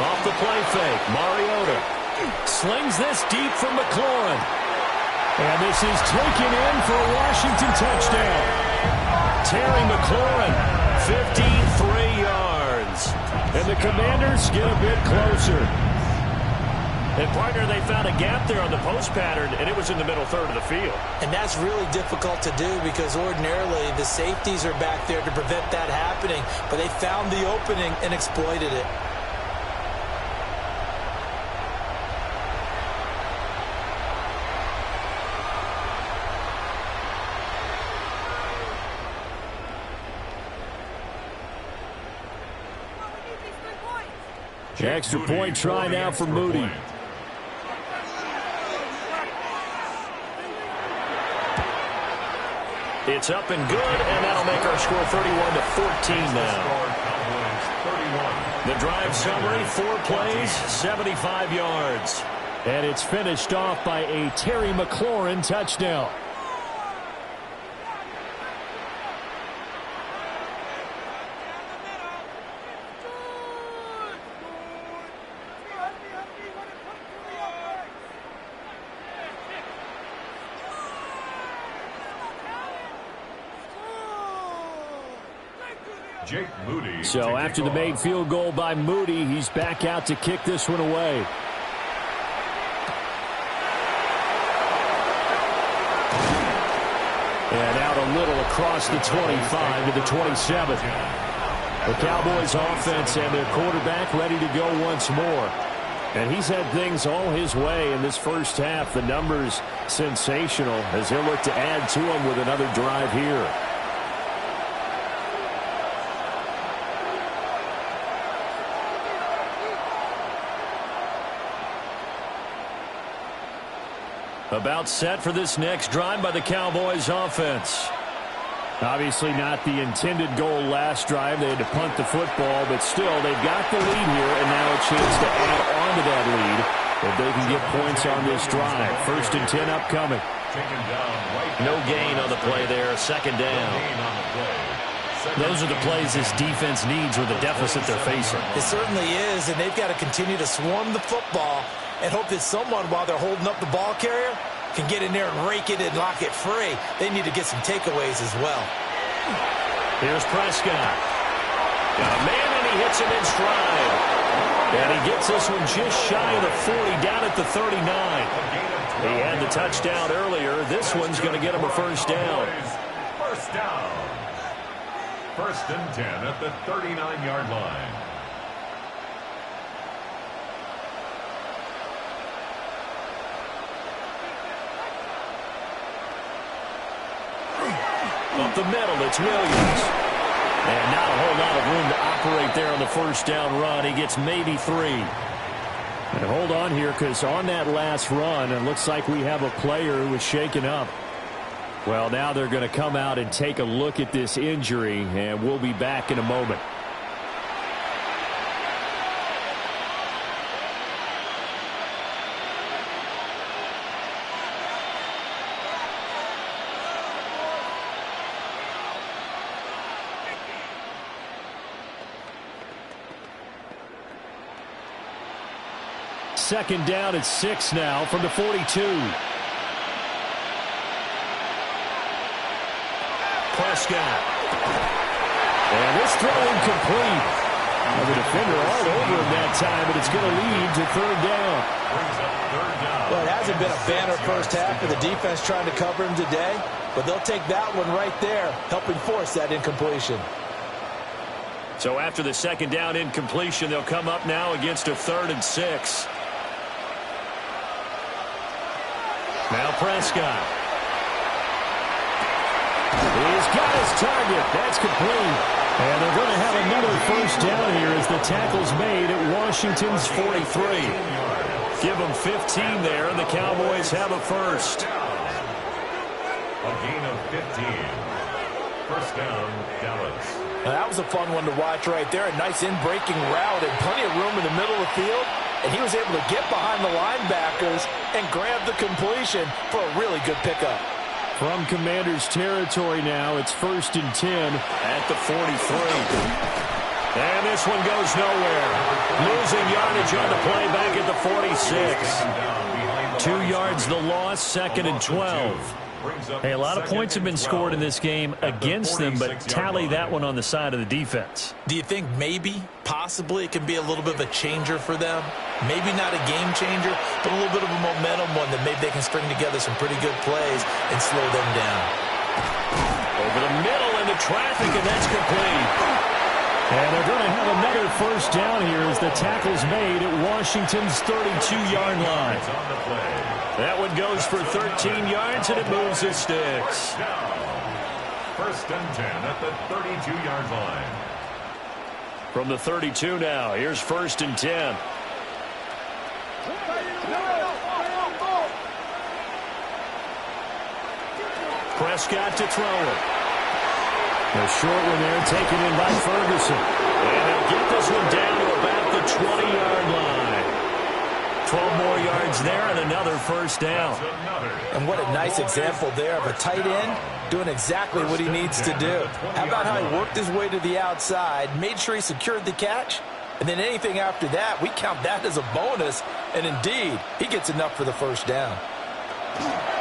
Off the play fake, Mariota slings this deep from McLaurin. And this is taken in for a Washington touchdown. Terry McLaurin, 53 yards. And the Commanders get a bit closer. And, partner, they found a gap there on the post pattern, and it was in the middle 3rd of the field. And that's really difficult to do because ordinarily the safeties are back there to prevent that happening. But they found the opening and exploited it. Extra point try now for Moody. It's up and good, and that'll make our score 31-14 now. The drive summary, 4 plays, 75 yards. And it's finished off by a Terry McLaurin touchdown. So after the made field goal by Moody, he's back out to kick this one away. And out a little across the 25 to the 27. The Cowboys offense and their quarterback ready to go once more. And he's had things all his way in this first half. The numbers sensational as he'll look to add to them with another drive here. About set for this next drive by the Cowboys offense. Obviously not the intended goal last drive. They had to punt the football, but still, they've got the lead here, and now a chance to add on to that lead if they can get points on this drive. 1st and 10 upcoming. No gain on the play there. 2nd down. Those are the plays this defense needs with the deficit they're facing. It certainly is, and they've got to continue to swarm the football and hope that someone, while they're holding up the ball carrier, can get in there and rake it and lock it free. They need to get some takeaways as well. Here's Prescott. Got a man, and he hits him in stride. And he gets this one just shy of the 40, down at the 39. He had the touchdown earlier. This one's going to get him a 1st down. 1st down. 1st and 10 at the 39-yard line. Up the middle, it's Williams. And not a whole lot of room to operate there on the 1st down run. He gets maybe 3. And hold on here, because on that last run, it looks like we have a player who was shaken up. Well, now they're going to come out and take a look at this injury, and we'll be back in a moment. Second down at 6 now from the 42. Prescott. And this throw incomplete. The defender all over him that time, but it's going to lead to 3rd down. Well, it hasn't been a banner first half for the defense trying to cover him today, but they'll take that one right there, helping force that incompletion. So after the 2nd down incompletion, they'll come up now against a 3rd and 6. Now Prescott. He's got his target. That's complete. And they're going to have another 1st down here as the tackle's made at Washington's 43. Give them 15 there, and the Cowboys have a 1st. A gain of 15. 1st down, Dallas. Now, that was a fun one to watch right there. A nice in-breaking route and plenty of room in the middle of the field. And he was able to get behind the linebackers and grab the completion for a really good pickup. From Commander's territory now, it's 1st and 10 at the 43. And this one goes nowhere. Losing yardage on the play back at the 46. 2 yards the loss, 2nd and 12. Hey, a lot of points have been scored in this game against them, but tally that one on the side of the defense. Do you think maybe, possibly, it can be a little bit of a changer for them? Maybe not a game changer, but a little bit of a momentum one that maybe they can string together some pretty good plays and slow them down. Over the middle into traffic, and that's complete. And they're going to have another 1st down here as the tackle's made at Washington's 32-yard line. That one goes for 13 yards, and it moves the sticks. 1st and 10 at the 32-yard line. From the 32 now, here's 1st and 10. Prescott to throw it. A short one there taken in by Ferguson. And they'll get this one down to about the 20-yard line. 12 more yards there and another 1st down. And what a nice example there of a tight end doing exactly what he needs to do. How about how he worked his way to the outside, made sure he secured the catch, and then anything after that, we count that as a bonus. And indeed, he gets enough for the 1st down.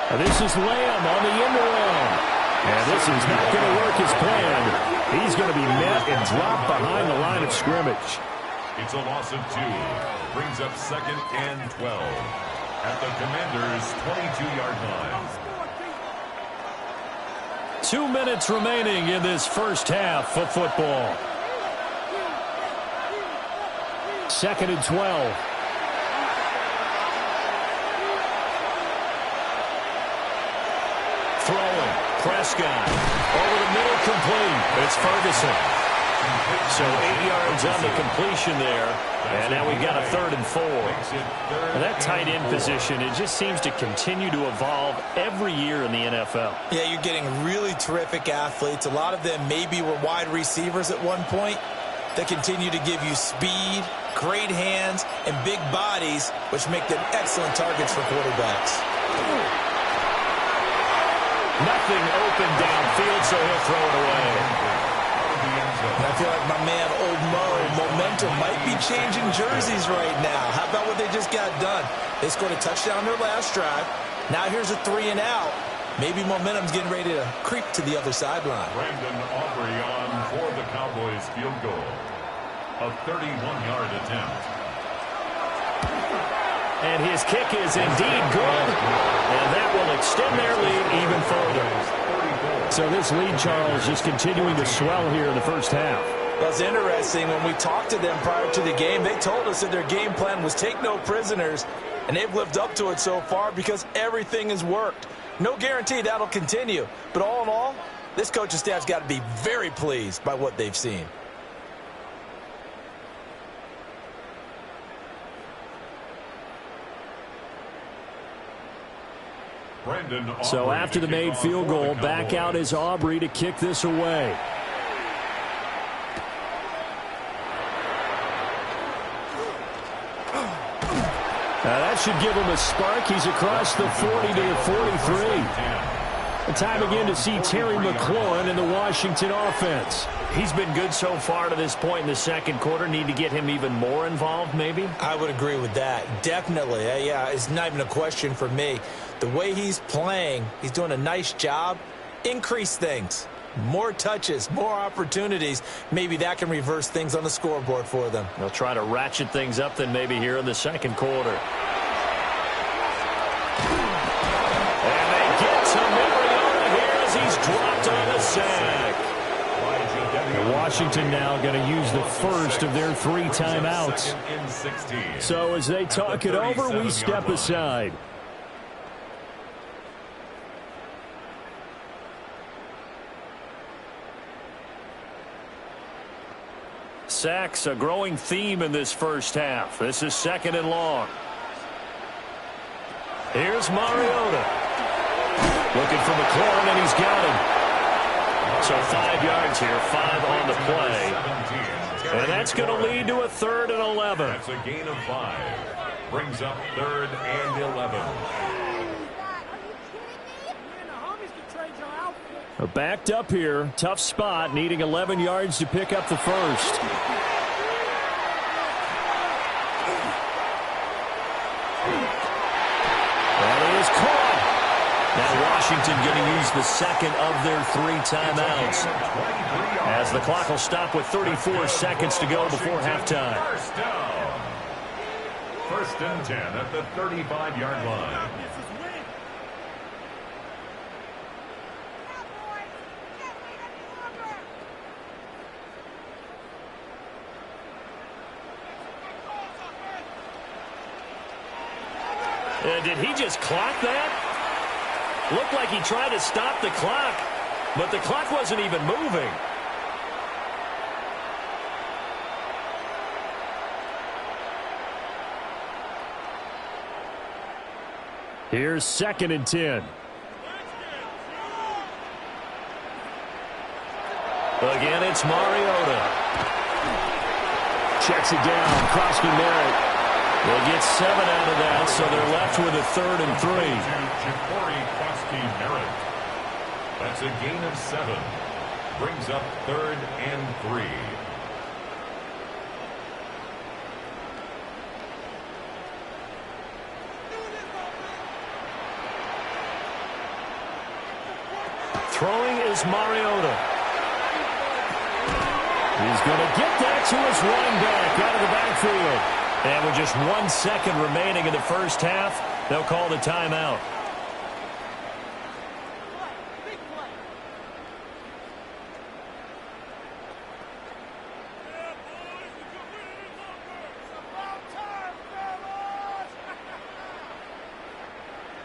And this is Lamb on the end around. And this is not going to work as planned. He's going to be met and dropped behind the line of scrimmage. It's a loss of 2. Brings up 2nd and 12 at the Commanders' 22-yard line. 2 minutes remaining in this 1st half of football. 2nd and 12. Throwing. Prescott. Over the middle, complete. It's Ferguson. So 8 yards on the completion there. And now we've got a 3rd and 4. And that tight end position, it just seems to continue to evolve every year in the NFL. Yeah, you're getting really terrific athletes. A lot of them maybe were wide receivers at one point. They continue to give you speed, great hands, and big bodies, which make them excellent targets for quarterbacks. Nothing open downfield, so he'll throw it away. And I feel like my man, Old Mo, momentum might be changing jerseys right now. How about what they just got done? They scored a touchdown their last drive. Now here's a 3 and out. Maybe momentum's getting ready to creep to the other sideline. Brandon Aubrey on for the Cowboys field goal. A 31-yard attempt. And his kick is indeed good. And that will extend their lead even further. So this lead, Charles, just continuing to swell here in the first half. Well, it's interesting. When we talked to them prior to the game, they told us that their game plan was take no prisoners. And they've lived up to it so far because everything has worked. No guarantee that'll continue. But all in all, this coaching staff's got to be very pleased by what they've seen. So after the made field goal, back out is Aubrey to kick this away. Now that should give him a spark. He's across the 40 to the 43. Time again to see Terry McLaurin in the Washington offense. He's been good so far to this point in the second quarter. Need to get him even more involved, maybe? I would agree with that. Definitely. Yeah, it's not even a question for me. The way he's playing, he's doing a nice job. Increase things. More touches, more opportunities. Maybe that can reverse things on the scoreboard for them. They'll try to ratchet things up then maybe here in the second quarter. And they get to Mariota here as he's dropped on a sack. Washington now going to use the first of their 3 timeouts. So as they talk it over, we step aside. Sacks, a growing theme in this first half. This is 2nd and long. Here's Mariota. Looking for McLaurin, and he's got him. So 5 yards here, 5 on the play. And that's going to lead to a 3rd and 11. That's a gain of 5. Brings up 3rd and 11. Backed up here. Tough spot, needing 11 yards to pick up the first. That is caught. Now Washington going to use the second of their 3 timeouts. As the clock will stop with 34 seconds to go before halftime. First down. 1st and 10 at the 35-yard line. Did he just clock that? Looked like he tried to stop the clock, but the clock wasn't even moving. Here's 2nd and 10. Again, it's Mariota. Checks it down. Crosby Merritt. They'll get 7 out of that, so they're left with a 3rd and 3. That's a gain of 7. Brings up 3rd and 3. Throwing is Mariota. He's going to get that to his running back out of the backfield. And with just 1 second remaining in the first half, they'll call the timeout.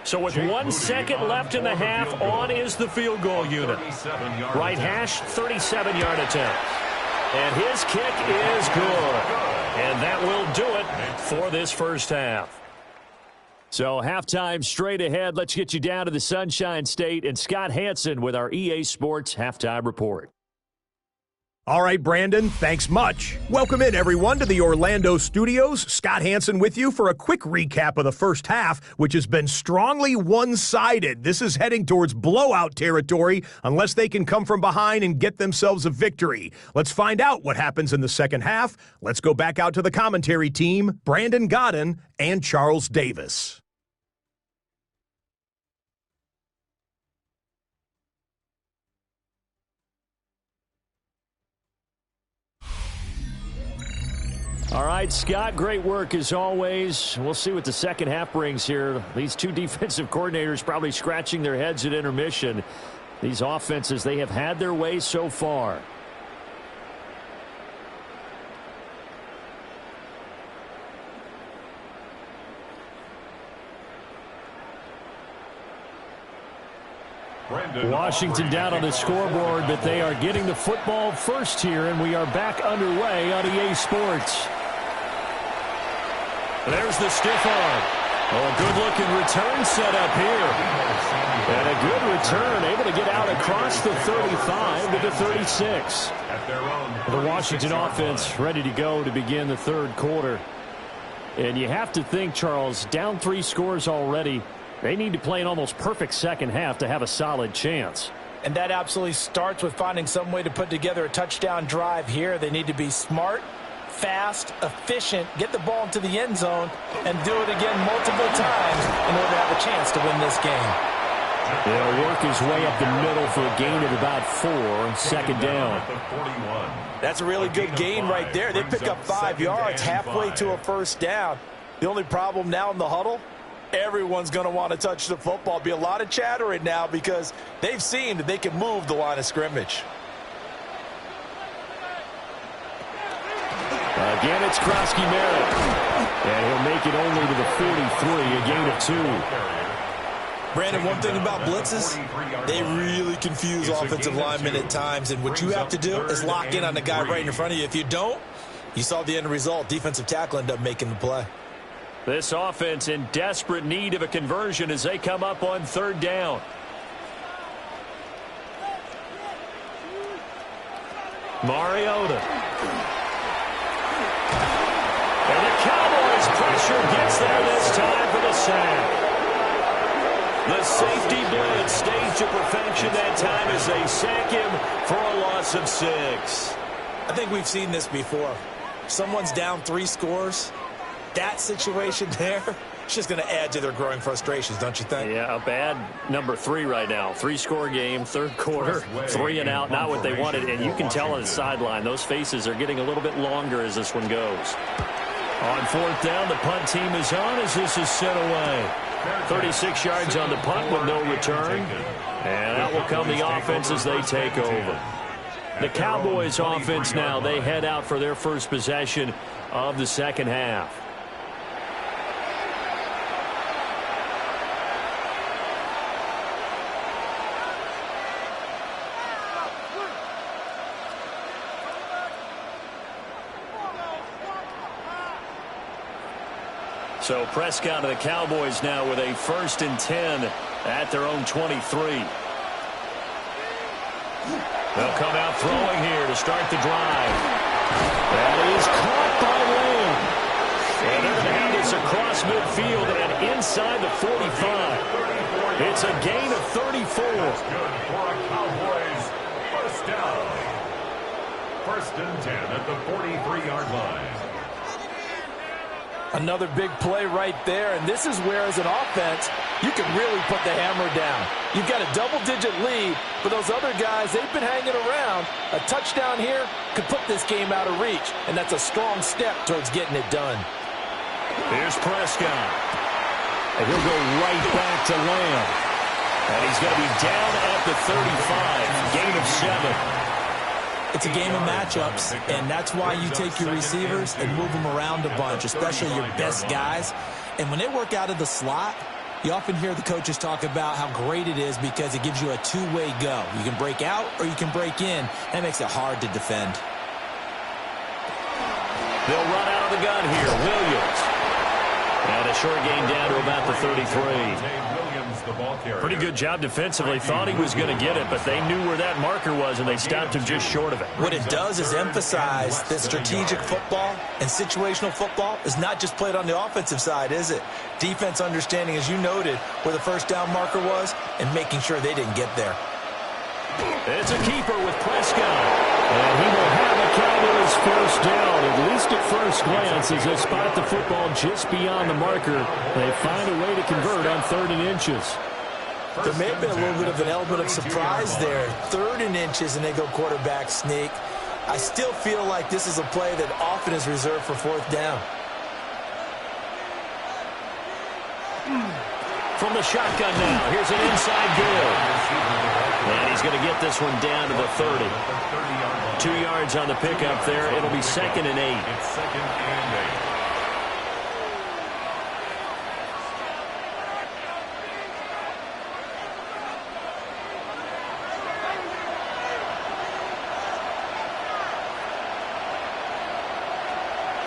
So with 1 second left in the half, on is the field goal unit. Right hash, 37-yard attempt. And his kick is good. And that will do it for this first half. So halftime straight ahead. Let's get you down to the Sunshine State and Scott Hansen with our EA Sports Halftime Report. All right, Brandon, thanks much. Welcome in, everyone, to the Orlando studios. Scott Hansen with you for a quick recap of the first half, which has been strongly one-sided. This is heading towards blowout territory unless they can come from behind and get themselves a victory. Let's find out what happens in the second half. Let's go back out to the commentary team, Brandon Godden and Charles Davis. All right, Scott, great work as always. We'll see what the second half brings here. These two defensive coordinators probably scratching their heads at intermission. These offenses, they have had their way so far. Washington down on the scoreboard, but they are getting the football first here, and we are back underway on EA Sports. There's the stiff arm. Oh, a good-looking return set up here. And a good return, able to get out across the 35 to the 36. The Washington offense ready to go to begin the third quarter. And you have to think, Charles, down 3 scores already. They need to play an almost perfect second half to have a solid chance. And that absolutely starts with finding some way to put together a touchdown drive here. They need to be smart, fast, efficient, get the ball into the end zone, and do it again multiple times in order to have a chance to win this game. They'll work his way up the middle for a gain of about 4, second down. That's a really good gain right there. They pick up 5 yards halfway to a first down. The only problem now in the huddle, everyone's going to want to touch the football. Be a lot of chatter right now because they've seen that they can move the line of scrimmage. Again, it's Krosky-Merritt. And he'll make it only to the 43, a gain of 2. Brandon, one thing about blitzes, they really confuse offensive linemen at times. And what you have to do is lock in on the guy right in front of you. If you don't, you saw the end result. Defensive tackle ended up making the play. This offense in desperate need of a conversion as they come up on third down. Mariota. And the Cowboys pressure gets there this time for the sack. The safety blitz staged to perfection that time as they sack him for a loss of 6. I think we've seen this before. Someone's down 3 scores. That situation there, it's just going to add to their growing frustrations, don't you think? Yeah, a bad number 3 right now. 3-score game, third quarter, 3 and out, not what they wanted. And you can tell on the sideline, those faces are getting a little bit longer as this one goes. On fourth down, the punt team is on as this is sent away. 36 yards on the punt with no return. And out will come the offense as they take over. The Cowboys offense now, they head out for their first possession of the second half. So Prescott of the Cowboys now with a 1st and 10 at their own 23. They'll come out throwing here to start the drive. That is caught by Lamb. And they're going to have this across midfield and inside the 45. It's a gain of 34. That's good for a Cowboys first down. 1st and 10 at the 43-yard line. Another big play right there, and this is where, as an offense, you can really put the hammer down. You've got a double-digit lead, but those other guys, they've been hanging around. A touchdown here could put this game out of reach, and that's a strong step towards getting it done. Here's Prescott. And he'll go right back to Lamb. And he's going to be down at the 35, gain of 7. It's a game of matchups, and that's why you take your receivers and move them around a bunch, especially your best guys. And when they work out of the slot, you often hear the coaches talk about how great it is because it gives you a two-way go. You can break out or you can break in. That makes it hard to defend. They'll run out of the gun here. Williams. And a short gain down to about the 33. Pretty good job defensively. Thought he was going to get it, but they knew where that marker was, and they stopped him just short of it. What it does is emphasize that strategic football and situational football is not just played on the offensive side, is it? Defense understanding, as you noted, where the first down marker was and making sure they didn't get there. It's a keeper with Prescott. And he will have a Cowboys first down, at least at first glance, as they spot the football just beyond the marker. They find a way to convert on 3rd and inches. There may have been a little bit of an element of surprise there. 3rd and inches, and they go quarterback sneak. I still feel like this is a play that often is reserved for 4th down. From the shotgun now, here's an inside good. And he's going to get this one down to the 30. 2 yards on the pickup there. It'll be 2nd and 8. It's 2nd and 8.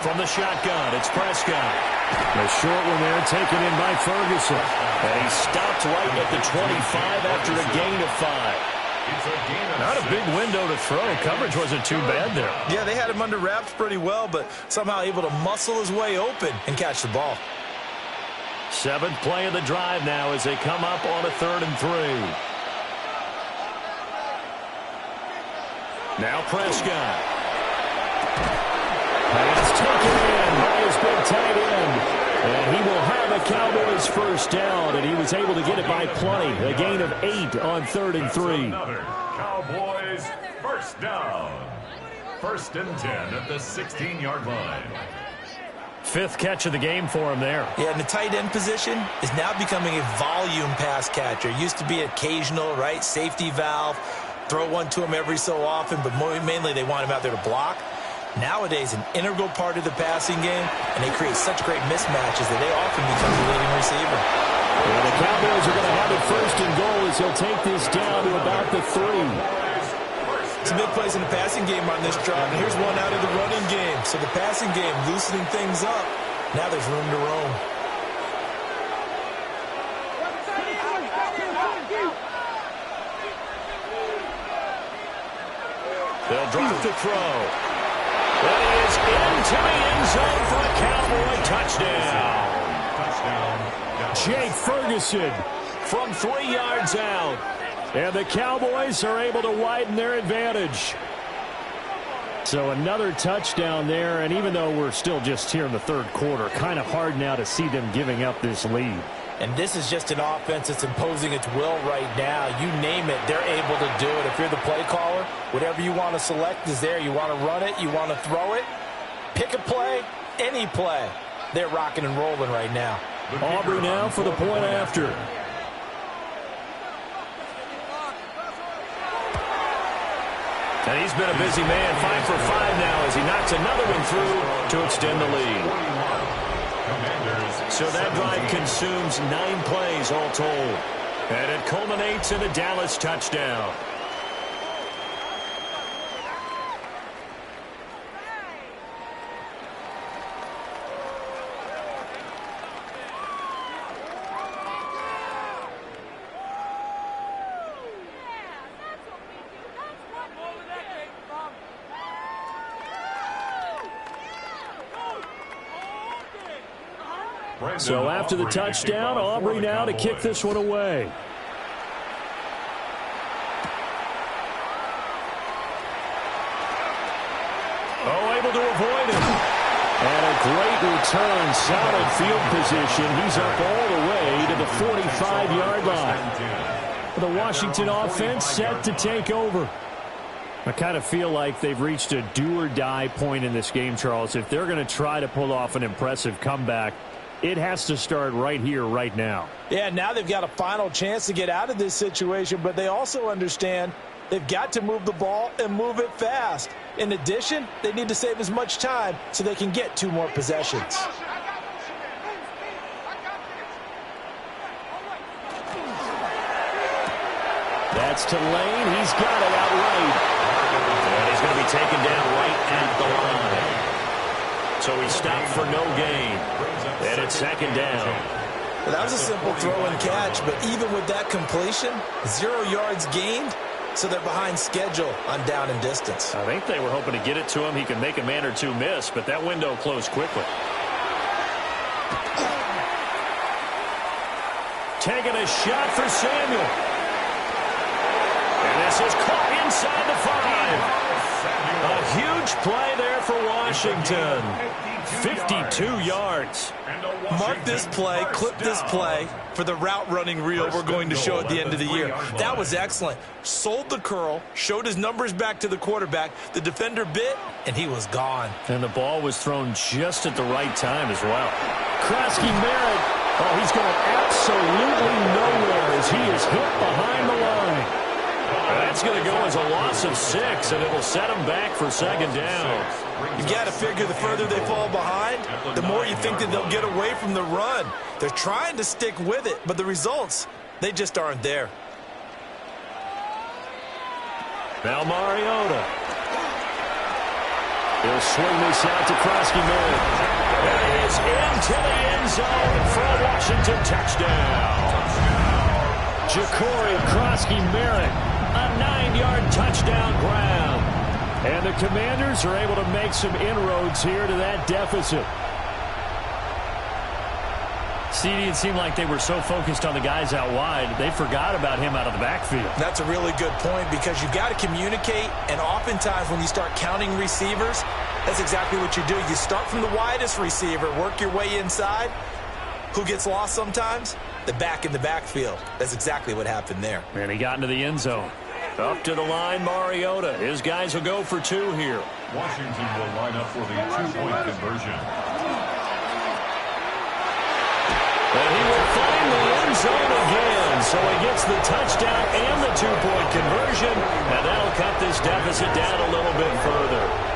From the shotgun, it's Prescott. A short one there taken in by Ferguson. And he stopped right at the 25 after a gain of 5. Not a big window to throw. Coverage wasn't too bad there. Yeah, they had him under wraps pretty well, but somehow able to muscle his way open and catch the ball. 7th play of the drive now as they come up on a 3rd and 3. Now Prescott. Pass taken in by his big tight end. And he will have a Cowboys first down, and he was able to get it by plenty. A gain of 8 on 3rd and 3. Another Cowboys first down. 1st and 10 at the 16-yard line. 5th catch of the game for him there. Yeah, and the tight end position is now becoming a volume pass catcher. Used to be occasional, right? Safety valve. Throw one to him every so often, but mainly they want him out there to block. Nowadays, an integral part of the passing game, and they create such great mismatches that they often become the leading receiver. And the Cowboys are going to have it 1st and goal as he'll take this down to about the 3. Some big plays in the passing game on this drive, and here's one out of the running game. So the passing game loosening things up. Now there's room to roam. They'll drop the throw. That is into the end zone for a Cowboy touchdown. Jake Ferguson From 3 yards out. And the Cowboys are able to widen their advantage. So another touchdown there, and even though we're still just here in the 3rd quarter, kind of hard now to see them giving up this lead. And this is just an offense that's imposing its will right now. You name it, they're able to do it. If you're the play caller, whatever you want to select is there. You want to run it, you want to throw it, pick a play, any play. They're rocking and rolling right now. Aubrey now for the point after. And he's been a busy man, 5 for 5 now as he knocks another one through to extend the lead. So that drive consumes 9 plays all told. And it culminates in a Dallas touchdown. So after the touchdown, Aubrey now to kick this one away. Oh, able to avoid him. And a great return, solid field position. He's up all the way to the 45-yard line. The Washington offense set to take over. I kind of feel like they've reached a do-or-die point in this game, Charles. If they're going to try to pull off an impressive comeback, it has to start right here, right now. Yeah, now they've got a final chance to get out of this situation, but they also understand they've got to move the ball and move it fast. In addition, they need to save as much time so they can get 2 more possessions. That's to Lane. He's got it outright. And he's going to be taken down right at the line. so he stopped for no gain. And it's second down. Well, that was a simple throw and catch, but even with that completion, 0 yards gained, so they're behind schedule on down and distance. I think they were hoping to get it to him. He could make a man or two miss, but that window closed quickly. Taking a shot for Samuel. And this is caught inside the 5. A huge play there for Washington. 52 yards. Mark this play, clip this play for the route running reel we're going to show at the end of the year. That was excellent. Sold the curl, showed his numbers back to the quarterback. The defender bit, and he was gone. And the ball was thrown just at the right time as well. Krosky Merritt, oh, he's going absolutely nowhere as he is hit behind the line. That's going to go as a loss of 6, and it will set him back for second down. You've got to figure the further they fall behind, the more you think that they'll get away from the run. They're trying to stick with it, but the results, they just aren't there. Now Mariota. He'll swing this out to Krosky Merritt. And he is into the end zone for a Washington touchdown. Ja'Cory Krosky Merritt, a 9-yard touchdown grab. And the Commanders are able to make some inroads here to that deficit. CD, it seemed like they were so focused on the guys out wide, they forgot about him out of the backfield. That's a really good point because you've got to communicate, and oftentimes when you start counting receivers, that's exactly what you do. You start from the widest receiver, work your way inside. Who gets lost sometimes? The back in the backfield. That's exactly what happened there. And he got into the end zone. Up to the line, Mariota. His guys will go for 2 here. Washington will line up for the 2-point conversion. And he will find the end zone again. So he gets the touchdown and the 2-point conversion. And that'll cut this deficit down a little bit further.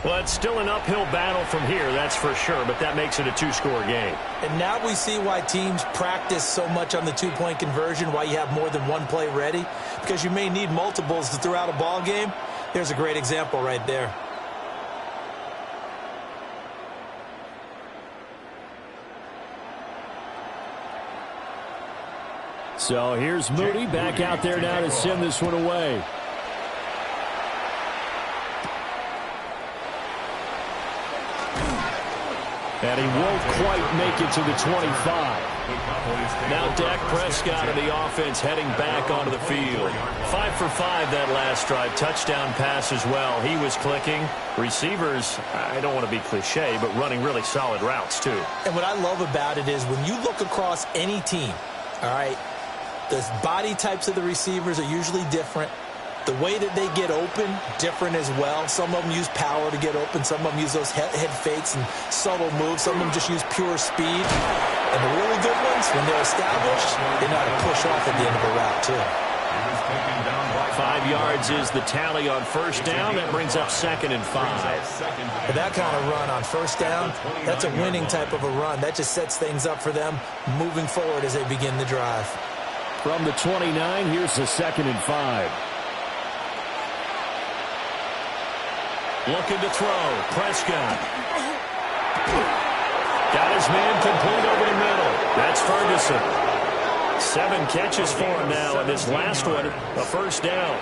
Well, it's still an uphill battle from here, that's for sure, but that makes it a 2-score game. And now we see why teams practice so much on the 2-point conversion, why you have more than one play ready, because you may need multiples to throw out a ball game. There's a great example right there. So here's Moody back out there now to send this one away. And he won't quite make it to the 25. Now Dak Prescott and the offense heading back onto the field. 5 for 5 that last drive. Touchdown pass as well. He was clicking. Receivers, I don't want to be cliche, but running really solid routes too. And what I love about it is when you look across any team, all right, the body types of the receivers are usually different. The way that they get open, different as well. Some of them use power to get open. Some of them use those head fakes and subtle moves. Some of them just use pure speed. And the really good ones, when they're established, they know how to push off at the end of the route, too. 5 yards is the tally on first down. That brings up 2nd and 5. But that kind of run on first down, that's a winning type of a run. That just sets things up for them moving forward as they begin the drive. From the 29, here's the 2nd and 5. Looking to throw. Prescott. Got his man complete over the middle. That's Ferguson. 7 catches for him now, and this last one, a first down.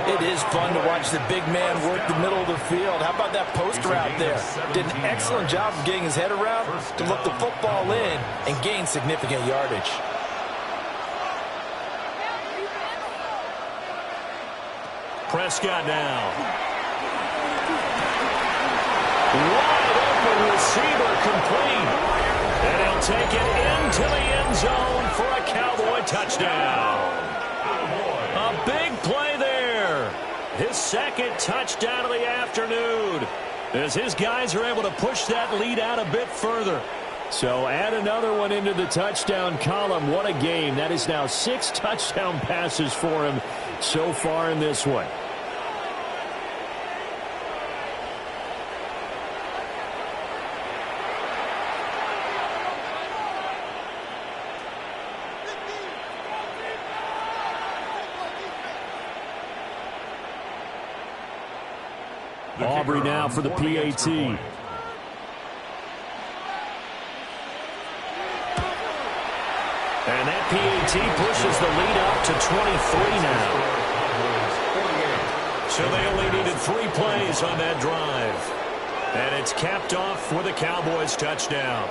It is fun to watch the big man work the middle of the field. How about that post route there? Did an excellent job of getting his head around to look the football in and gain significant yardage. Prescott now. Wide open receiver complete. And he'll take it into the end zone for a Cowboy touchdown. A big play there. His 2nd touchdown of the afternoon. As his guys are able to push that lead out a bit further. So add another one into the touchdown column. What a game. That is now 6 touchdown passes for him so far in this one. Aubrey now for the PAT. And that PAT pushes the lead up to 23 now. So they only needed 3 plays on that drive. And it's capped off with a Cowboys touchdown.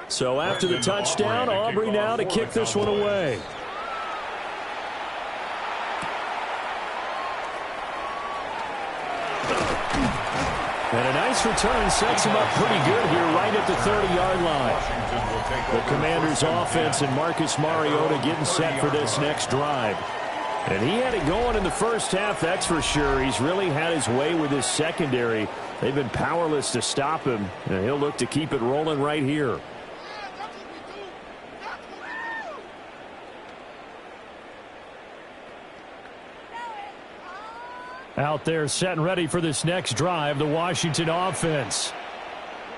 So after the touchdown, Aubrey now to kick this one away. And a nice return sets him up pretty good here right at the 30-yard line. The Commanders' offense and Marcus Mariota getting set for this next drive. And he had it going in the first half, that's for sure. He's really had his way with his secondary. They've been powerless to stop him, and he'll look to keep it rolling right here. Out there set and ready for this next drive, the Washington offense.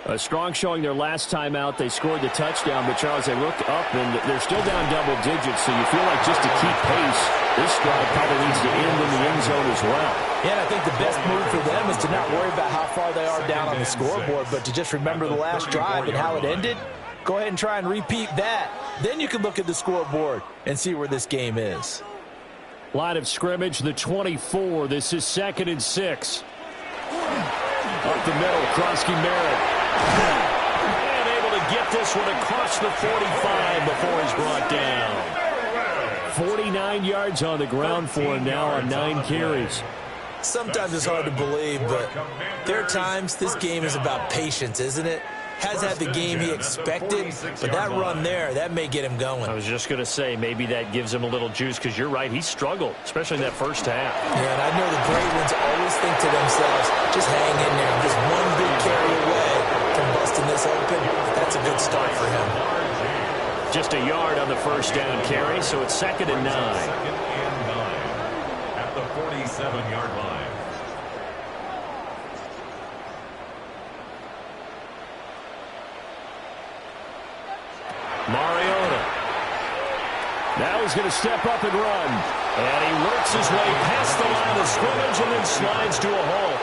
A strong showing their last time out. They scored the touchdown, but Charles, they look up and they're still down double digits, so you feel like just to keep pace, this drive probably needs to end in the end zone as well. Yeah, and I think the best move for them is to not worry about how far they are down on the scoreboard, but to just remember the last drive and how it ended. Go ahead and try and repeat that. Then you can look at the scoreboard and see where this game is. Line of scrimmage, the 24. This is 2nd and 6. Up the middle, Krosky-Merritt. And able to get this one across the 45 before he's brought down. 49 yards on the ground for him now on 9 carries. Sometimes it's hard to believe, but there are times this game is about patience, isn't it? Has had the game he expected, but that run there, that may get him going. I was just going to say, maybe that gives him a little juice, because you're right, he struggled, especially in that first half. Yeah, and I know the great ones always think to themselves, just hang in there, just one big carry away from busting this open. That's a good start for him. Just a yard on the first down carry, so it's 2nd and 9. 2nd and 9 at the 47-yard line. Mariota. Now he's going to step up and run. And he works his way past the line of scrimmage and then slides to a halt.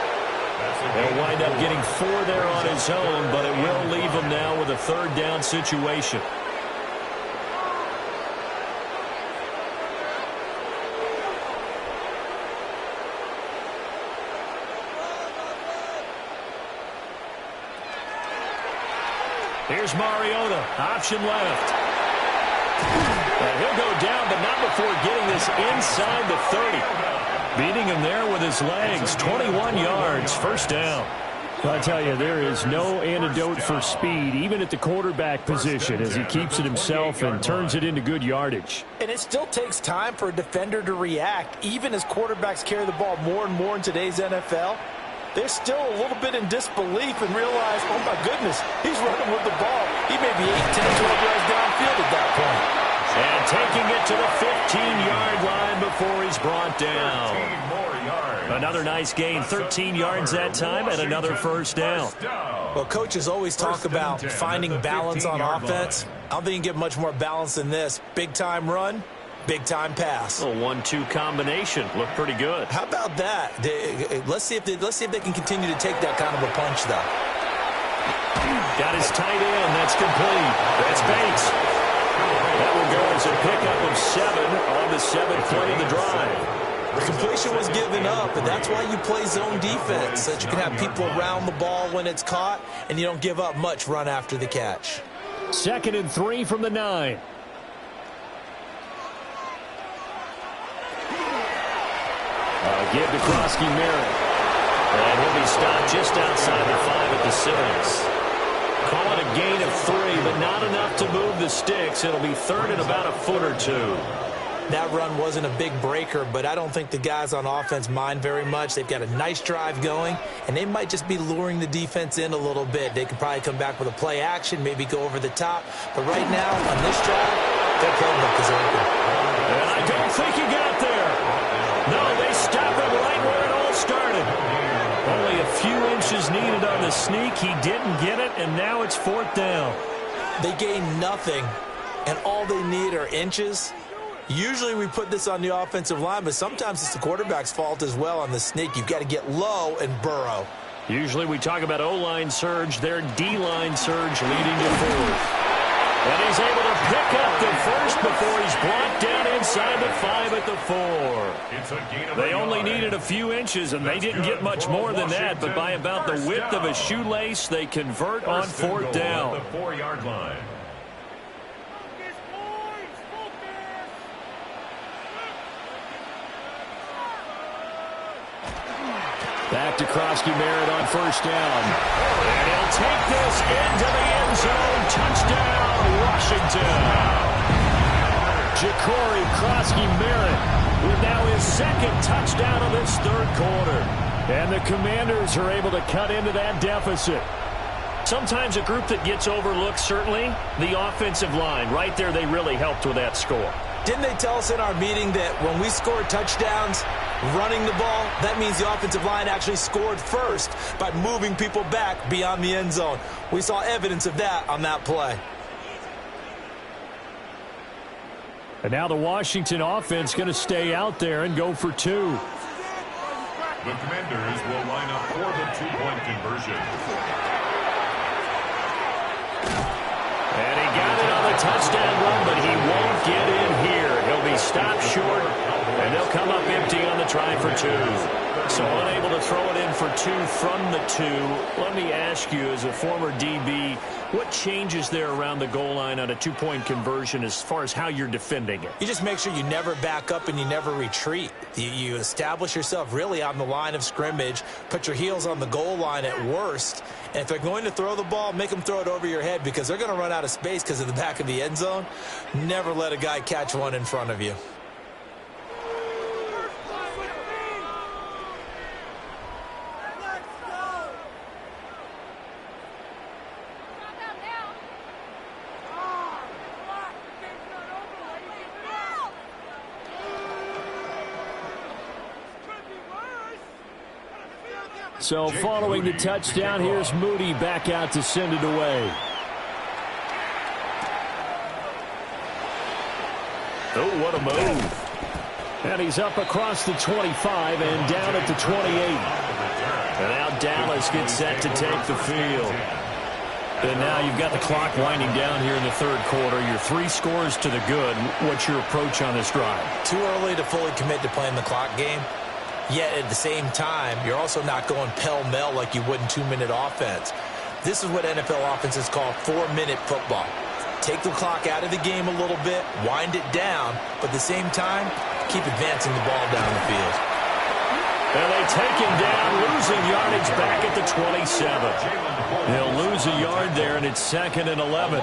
He'll wind up getting 4 there on his own, but it will leave him now with a 3rd down situation. Here's Mariota, option left. And he'll go down, but not before getting this inside the 30. Beating him there with his legs, 21 yards, 1st down. I tell you, there is no antidote for speed, even at the quarterback position, as he keeps it himself and turns it into good yardage. And it still takes time for a defender to react, even as quarterbacks carry the ball more and more in today's NFL. They're still a little bit in disbelief and realize, oh, my goodness, he's running with the ball. He may be 8, 10, 12 yards downfield at that point. And taking it to the 15-yard line before he's brought down. 13 more yards. Another nice gain, 13 yards that time, and another 1st down. Well, coaches always talk about finding balance on offense. I don't think you can get much more balance than this. Big-time run, big-time pass. A 1-2 combination. Looked pretty good. How about that? Let's see if they can continue to take that kind of a punch, though. Got his tight end. That's complete. That's Bates. That will go as a pickup of 7 on the 7th play of the drive. The completion was given up, and that's why you play zone defense, so that you can have people around the ball when it's caught, and you don't give up much run after the catch. 2nd and 3 from the 9. Give to Krosky-Merritt. And he'll be stopped just outside the 5 at the 6. Call it a gain of 3, but not enough to move the sticks. It'll be third and about a foot or two. That run wasn't a big breaker, but I don't think the guys on offense mind very much. They've got a nice drive going, and they might just be luring the defense in a little bit. They could probably come back with a play action, maybe go over the top. But right now, on this drive, their playbook is open. And I don't think he got there. No, they stop it right where it all started. Only a few inches needed on the sneak. He didn't get it, and now it's fourth down. They gain nothing, and all they need are inches. Usually we put this on the offensive line, but sometimes it's the quarterback's fault as well on the sneak. You've got to get low and burrow. Usually we talk about O-line surge, their D-line surge leading to fourth. And he's able to pick up the first before he's blocked down inside the 5 at the 4. They only needed a few inches, and they didn't get much more than that, but by about the width of a shoelace, they convert on fourth down. The 4-yard line. Back to Krosky-Merritt on first down. And he'll take this into the end zone. Touchdown, Washington. Ja'Cory Krosky-Merritt with now his second touchdown of this third quarter. And the Commanders are able to cut into that deficit. Sometimes a group that gets overlooked, certainly, the offensive line. Right there, they really helped with that score. Didn't they tell us in our meeting that when we score touchdowns running the ball, that means the offensive line actually scored first by moving people back beyond the end zone? We saw evidence of that on that play. And now the Washington offense going to stay out there and go for 2. The Commanders will line up for the 2-point conversion. And he got it on the touchdown run, but he won't get in here. He'll be stopped short, and they'll come up empty on the try for 2. So unable to throw it in for 2 from the 2. Let me ask you, as a former DB, what changes there around the goal line on a 2-point conversion as far as how you're defending it? You just make sure you never back up and you never retreat. You establish yourself really on the line of scrimmage, put your heels on the goal line at worst, and if they're going to throw the ball, make them throw it over your head because they're going to run out of space because of the back of the end zone. Never let a guy catch one in front of you. So following the touchdown, here's Moody back out to send it away. Oh, what a move. And he's up across the 25 and down at the 28. And now Dallas gets set to take the field. And now you've got the clock winding down here in the third quarter. Your 3 scores to the good. What's your approach on this drive? Too early to fully commit to playing the clock game. Yet at the same time, you're also not going pell-mell like you would in 2-minute offense. This is what NFL offenses call 4-minute football. Take the clock out of the game a little bit, wind it down, but at the same time, keep advancing the ball down the field. And they take him down, losing yardage back at the 27. They'll lose a yard there, and it's 2nd and 11.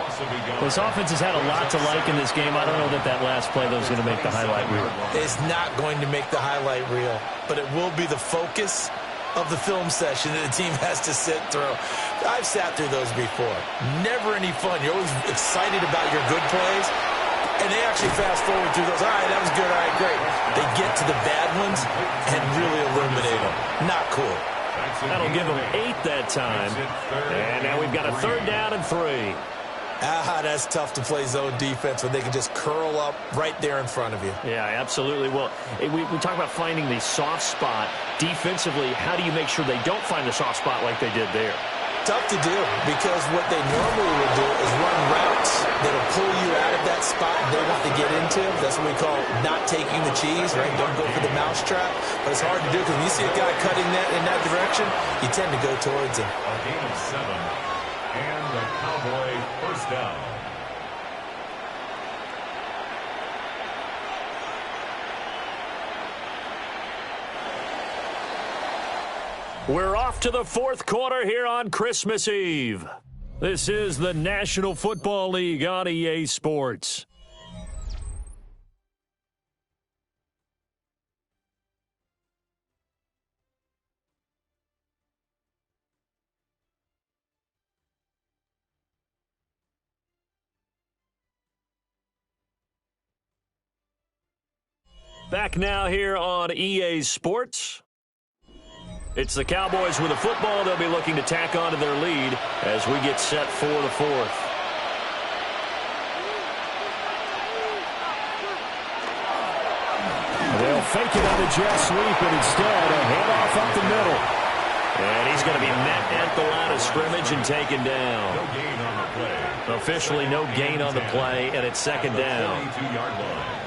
This offense has had a lot to like in this game. I don't know that that last play, though, is going to make the highlight reel. It's not going to make the highlight reel, but it will be the focus of the film session that the team has to sit through. I've sat through those before. Never any fun. You're always excited about your good plays, and they actually fast forward through those. All right, that was good. All right, great. They get to the bad ones and really eliminate them. Not cool. That'll give them 8 that time. And now we've got a 3rd down and 3. That's tough to play zone defense when they can just curl up right there in front of you. Yeah, absolutely. Well, we talk about finding the soft spot. Defensively, how do you make sure they don't find the soft spot like they did there? Tough to do because what they normally would do is run routes that'll pull you out of that spot they want to get into. That's what we call not taking the cheese, right? Don't go for the mousetrap. But it's hard to do because when you see a guy cutting that in that direction, you tend to go towards him. A gain of 7 and the Cowboy first down. We're off to the 4th quarter here on Christmas Eve. This is the National Football League on EA Sports. Back now here on EA Sports. It's the Cowboys with the football. They'll be looking to tack on to their lead as we get set for the fourth. They'll fake it on a jet sweep, and instead a handoff up the middle. And he's going to be met at the line of scrimmage and taken down. No gain on the play. Officially no gain on the play, and it's second down. 42-yard line.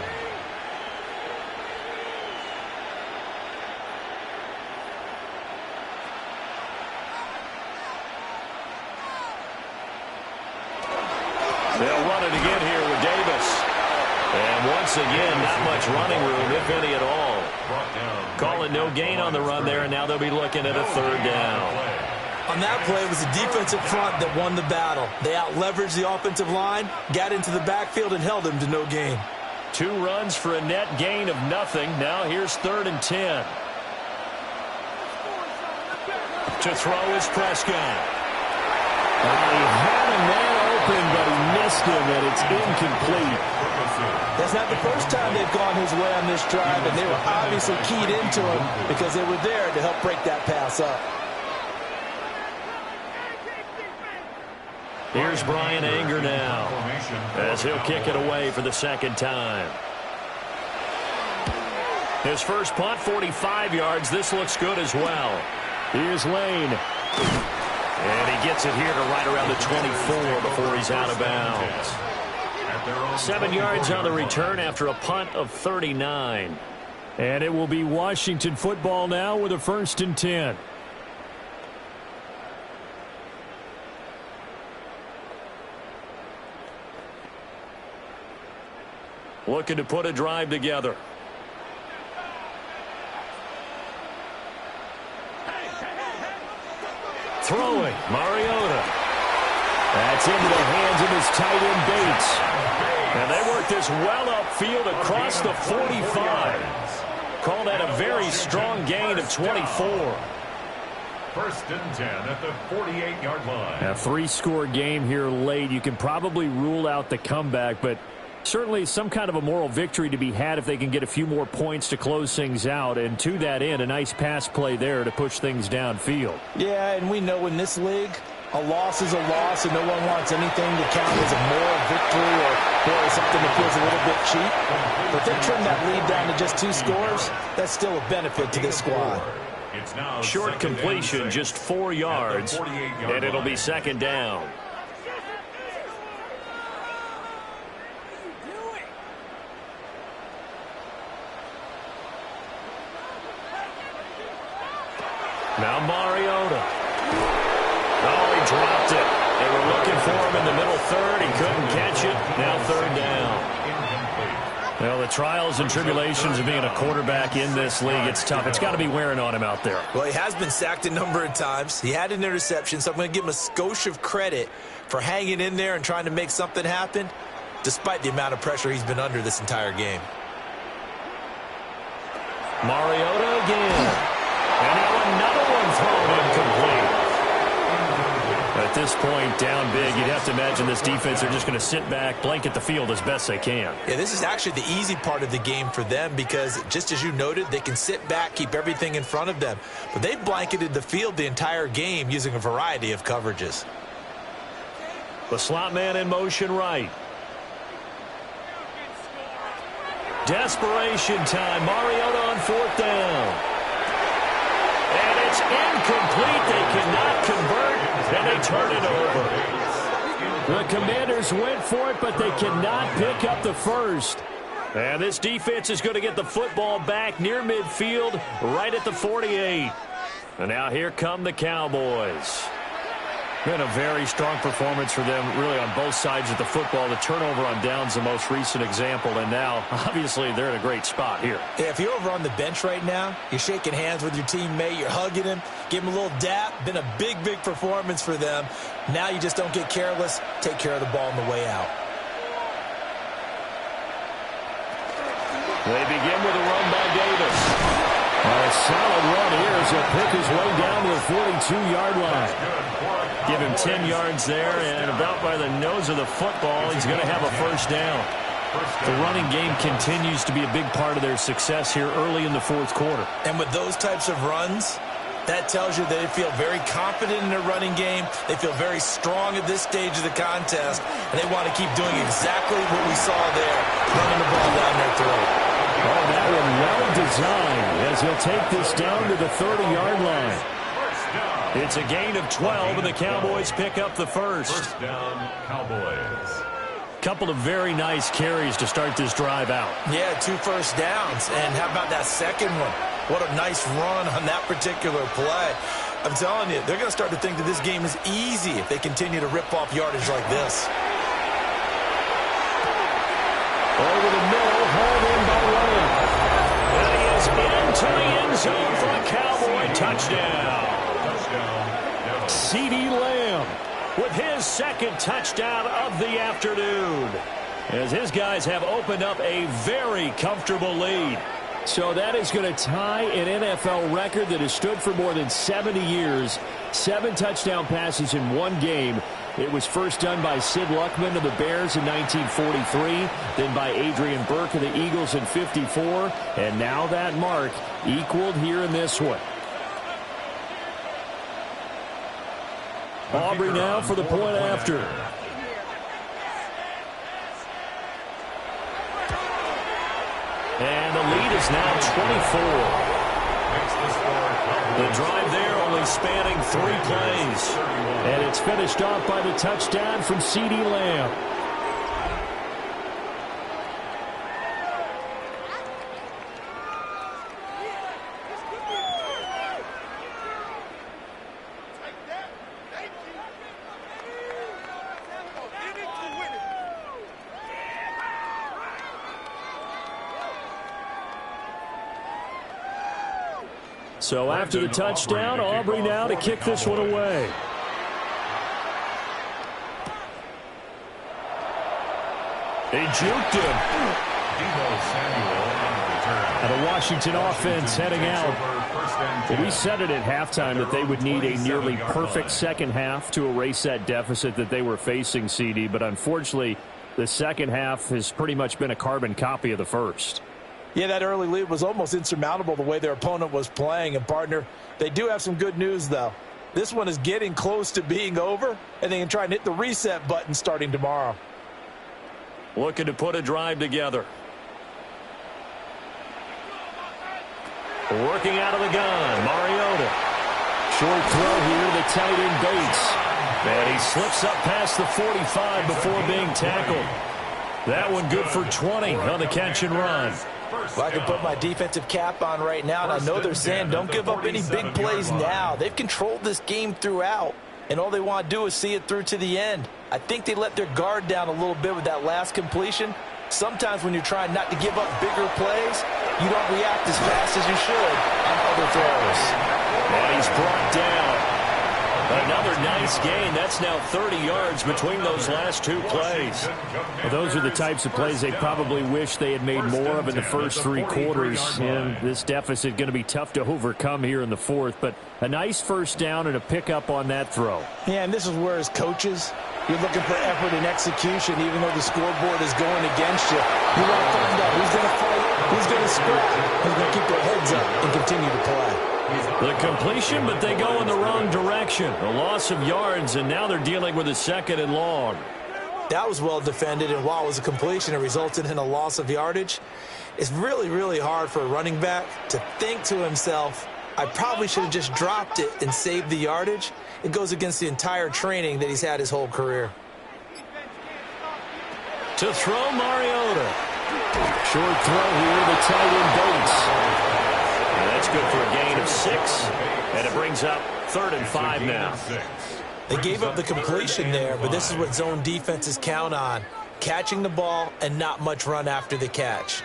They'll run it again here with Davis. And once again, not much running room, if any at all. Calling no gain on the run there, and now they'll be looking at a third down. On that play, it was the defensive front that won the battle. They out-leveraged the offensive line, got into the backfield, and held them to no gain. 2 runs for a net gain of nothing. Now here's 3rd and 10. To throw is Prescott. He had a man open, but he missed him, and it's incomplete. That's not the first time they've gone his way on this drive, and they were obviously keyed into him because they were there to help break that pass up. Here's Brian Anger now as he'll kick it away for the second time. His first punt, 45 yards. This looks good as well. Here's Lane. And he gets it here to right around the 24 before he's out of bounds. 7 yards on the return after a punt of 39. And it will be Washington football now with a 1st and 10. Looking to put a drive together. Throwing, Mariota. That's into the hands of his tight end, Bates. And they work this well upfield across the 45. Call that a very strong gain of 24. 1st and 10 at the 48-yard line. A 3-score game here late. You can probably rule out the comeback, but certainly some kind of a moral victory to be had if they can get a few more points to close things out. And to that end, a nice pass play there to push things downfield. Yeah, and we know in this league, a loss is a loss, and no one wants anything to count as a moral victory or something that feels a little bit cheap. But they trim that lead down to just 2 scores. That's still a benefit to this squad. Short completion, just 4 yards, and it'll be second down. Now Mariota. Oh, he dropped it. They were looking for him in the middle 3rd. He couldn't catch it. Now 3rd down. Well, the trials and tribulations of being a quarterback in this league, it's tough. It's got to be wearing on him out there. Well, he has been sacked a number of times. He had an interception, so I'm going to give him a skosh of credit for hanging in there and trying to make something happen, despite the amount of pressure he's been under this entire game. Mariota again. And now another one thrown incomplete. At this point, down big, you'd have to imagine this defense are just going to sit back, blanket the field as best they can. Yeah, this is actually the easy part of the game for them because, just as you noted, they can sit back, keep everything in front of them. But they've blanketed the field the entire game using a variety of coverages. The slot man in motion right. Desperation time. Mariota on 4th down. And it's incomplete. They cannot convert, and they turn it over. The Commanders went for it, but they cannot pick up the first. And this defense is going to get the football back near midfield, right at the 48. And now here come the Cowboys. Been a very strong performance for them, really, on both sides of the football. The turnover on downs, the most recent example, and now, obviously, they're in a great spot here. Yeah, if you're over on the bench right now, you're shaking hands with your teammate, you're hugging him, give him a little dap. Been a big, big performance for them. Now you just don't get careless. Take care of the ball on the way out. They begin with a run by Davis. A solid run here as he'll pick his way down to the 42-yard line. Give him 10 yards there, and about by the nose of the football, he's going to have a first down. The running game continues to be a big part of their success here early in the fourth quarter. And with those types of runs, that tells you they feel very confident in their running game. They feel very strong at this stage of the contest, and they want to keep doing exactly what we saw there, running the ball down their throat. Oh, that one well designed as he'll take this down to the 30-yard line. It's a gain of 12, and the Cowboys pick up the first. First down, Cowboys. Couple of very nice carries to start this drive out. Yeah, 2 first downs. And how about that second one? What a nice run on that particular play. I'm telling you, they're going to start to think that this game is easy if they continue to rip off yardage like this. Over the middle, hauled in by Lamb. And he is into the end zone for a Cowboy touchdown. CeeDee Lamb with his second touchdown of the afternoon, as his guys have opened up a very comfortable lead. So that is going to tie an NFL record that has stood for more than 70 years. 7 touchdown passes in one game. It was first done by Sid Luckman of the Bears in 1943, then by Adrian Burke of the Eagles in 54, and now that mark equaled here in this one. Aubrey now for the point after. And the lead is now 24. The drive there only spanning 3 plays. And it's finished off by the touchdown from CeeDee Lamb. So after the touchdown, Aubrey now to kick this one away. They juked him. And a Washington offense heading out. We said it at halftime that they would need a nearly perfect second half to erase that deficit that they were facing, CD. But unfortunately, the second half has pretty much been a carbon copy of the first. Yeah, that early lead was almost insurmountable the way their opponent was playing. And, partner, they do have some good news, though. This one is getting close to being over, and they can try and hit the reset button starting tomorrow. Looking to put a drive together. Working out of the gun, Mariota. Short throw here to the tight end Bates. And he slips up past the 45 before being tackled. That one good for 20 on the catch and run. Well, I can put my defensive cap on right now, and I know they're saying don't give up any big plays now. They've controlled this game throughout, and all they want to do is see it through to the end. I think they let their guard down a little bit with that last completion. Sometimes when you're trying not to give up bigger plays, you don't react as fast as you should on other throws. And he's brought down. Another nice gain. That's now 30 yards between those last 2 plays. Well, those are the types of plays they probably wish they had made more of in the first 3 quarters. And this deficit going to be tough to overcome here in the fourth. But a nice first down and a pickup on that throw. Yeah, and this is where as coaches, you're looking for effort and execution, even though the scoreboard is going against you. You want to find out who's going to fight, who's going to scrap, who's going to keep their heads up and continue to play. The completion, but they go in the wrong direction. A loss of yards, and now they're dealing with a 2nd and long. That was well defended, and while it was a completion, it resulted in a loss of yardage. It's really, really hard for a running back to think to himself, I probably should have just dropped it and saved the yardage. It goes against the entire training that he's had his whole career. To throw, Mariota. Short throw here to the tight end Bates. And that's good for a gain of 6. And it brings up 3rd and 5 now. They gave up the completion there, but this is what zone defenses count on. Catching the ball and not much run after the catch.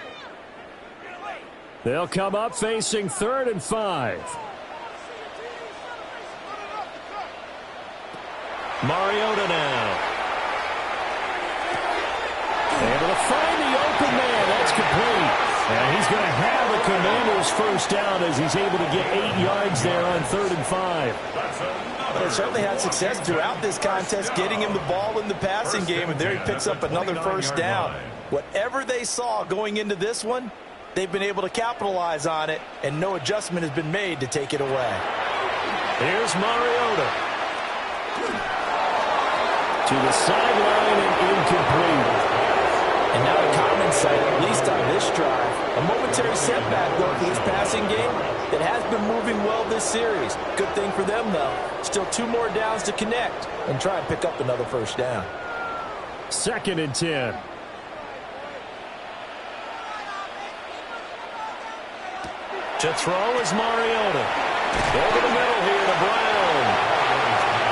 They'll come up facing 3rd and 5. Mariota now. Able to find the open man. That's complete. And he's going to have the Commanders' first down as he's able to get 8 yards there on 3rd and 5. They certainly had success throughout this contest getting him the ball in the passing game, and there he picks up another first down. Whatever they saw going into this one, they've been able to capitalize on it, and no adjustment has been made to take it away. Here's Mariota. To the sideline and incomplete. And now a common sight, at least on this drive. A momentary setback, though, for this passing game that has been moving well this series. Good thing for them, though. Still 2 more downs to connect and try and pick up another first down. 2nd and 10. To throw is Mariota. Over the middle here to Brown.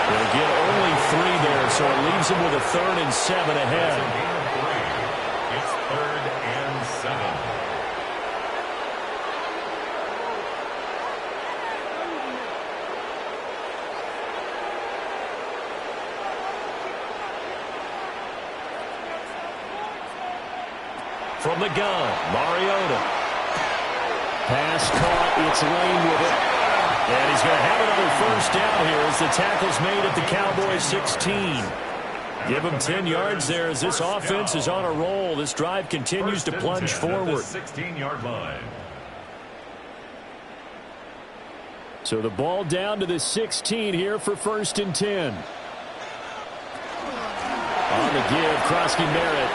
They'll get only 3 there, so it leaves them with a 3rd and 7 ahead. It's 3rd and 7. From the gun, Mariota. Pass caught. It's Lane with it. And he's going to have another first down here as the tackle's made at the Cowboys 16. Give him 10 yards there as this offense is on a roll. This drive continues to plunge forward. 16-yard line. So the ball down to the 16 here for 1st and 10. On the give, Krosky Merritt.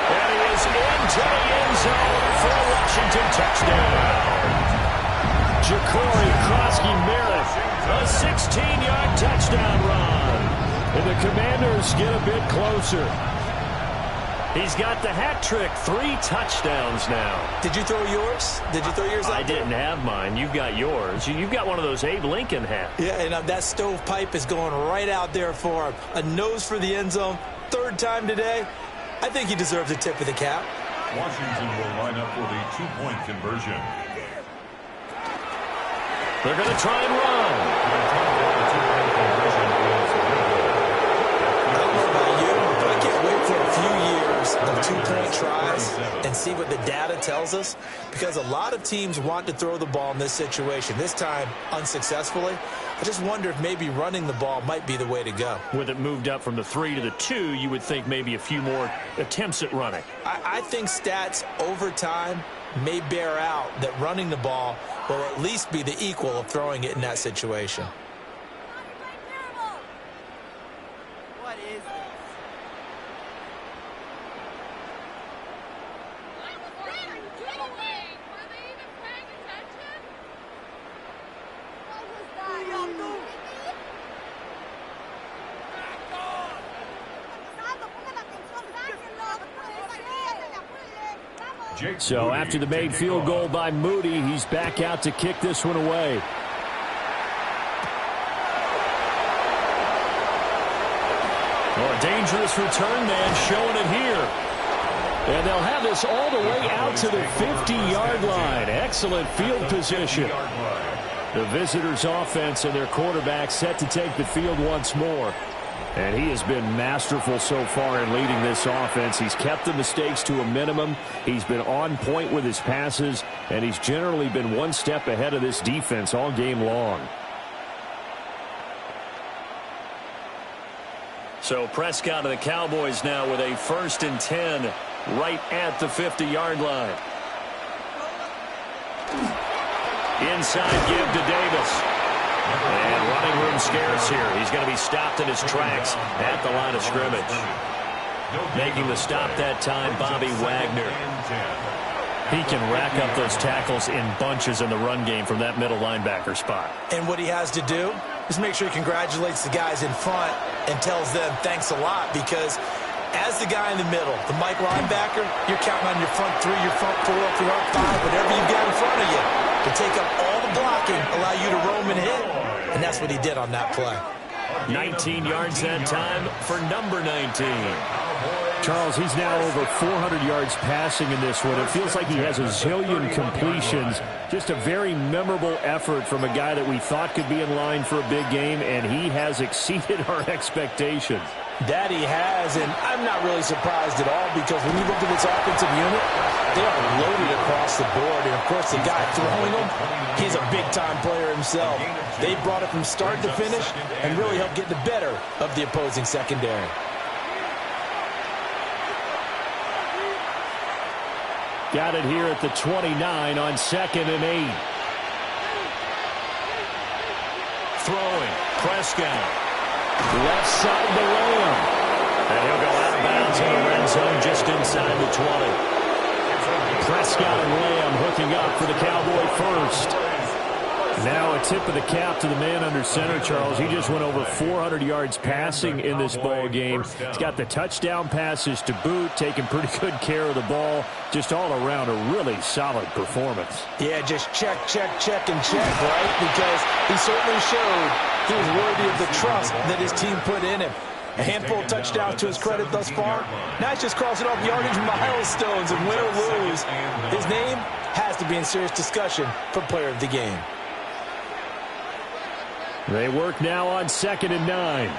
And he is into the end zone for a Washington touchdown. Ja'Cory Krosky-Merritt, A 16-yard touchdown run. and the Commanders get a bit closer. He's got the hat trick, 3 touchdowns now. Did you throw yours? Did you throw yours out I didn't have mine. You've got yours. You've got one of those Abe Lincoln hats. Yeah, and that stovepipe is going right out there for him. A nose for the end zone. 3rd time today. I think he deserves a tip of the cap. Washington will line up for the 2-point conversion. They're going to try and run. I don't know about you, but I can't wait for a few years of 2-point tries and see what the data tells us, because a lot of teams want to throw the ball in this situation. This time, unsuccessfully. I just wonder if maybe running the ball might be the way to go. With it moved up from the 3 to the 2, you would think maybe a few more attempts at running. I think stats over time may bear out that running the ball will at least be the equal of throwing it in that situation. What is this? So after the made field goal by Moody, he's back out to kick this one away. Well, a dangerous return man showing it here. And they'll have this all the way out to the 50-yard line. Excellent field position. The visitors' offense and their quarterback set to take the field once more. And he has been masterful so far in leading this offense. He's kept the mistakes to a minimum. He's been on point with his passes, and he's generally been one step ahead of this defense all game long. So Prescott and the Cowboys now with a 1st and 10 right at the 50-yard line. Inside give to Davis. And running room scarce here. He's going to be stopped in his tracks at the line of scrimmage. Making the stop that time, Bobby Wagner. He can rack up those tackles in bunches in the run game from that middle linebacker spot. And what he has to do is make sure he congratulates the guys in front and tells them thanks a lot, because as the guy in the middle, the Mike linebacker, you're counting on your front 3, your front 4, front 5, whatever you've got in front of you to take up all the blocking, allow you to roam and hit. And that's what he did on that play. 19 yards that time for number 19. Charles, he's now over 400 yards passing in this one. It feels like he has a zillion completions. Just a very memorable effort from a guy that we thought could be in line for a big game, and he has exceeded our expectations. That he has, and I'm not really surprised at all because when you look at this offensive unit, they are loaded across the board. And, of course, the guy throwing them, he's a big-time player himself. They brought it from start to finish and really helped get the better of the opposing secondary. Got it here at the 29 on 2nd and 8. Throwing, Prescott. Left side to Lamb. And he'll go out of bounds in the red zone just inside the 20. Prescott and Lamb hooking up for the Cowboy first. Now a tip of the cap to the man under center, Charles. He just went over 400 yards passing in this ball game. He's got the touchdown passes to boot, taking pretty good care of the ball. Just all around a really solid performance. Yeah, just check, check, check, and check, right? Because he certainly showed he was worthy of the trust that his team put in him. A handful of touchdowns to his credit thus far. Now he's just crossing off yardage milestones, and win or lose, his name has to be in serious discussion for player of the game. They work now on 2nd and 9.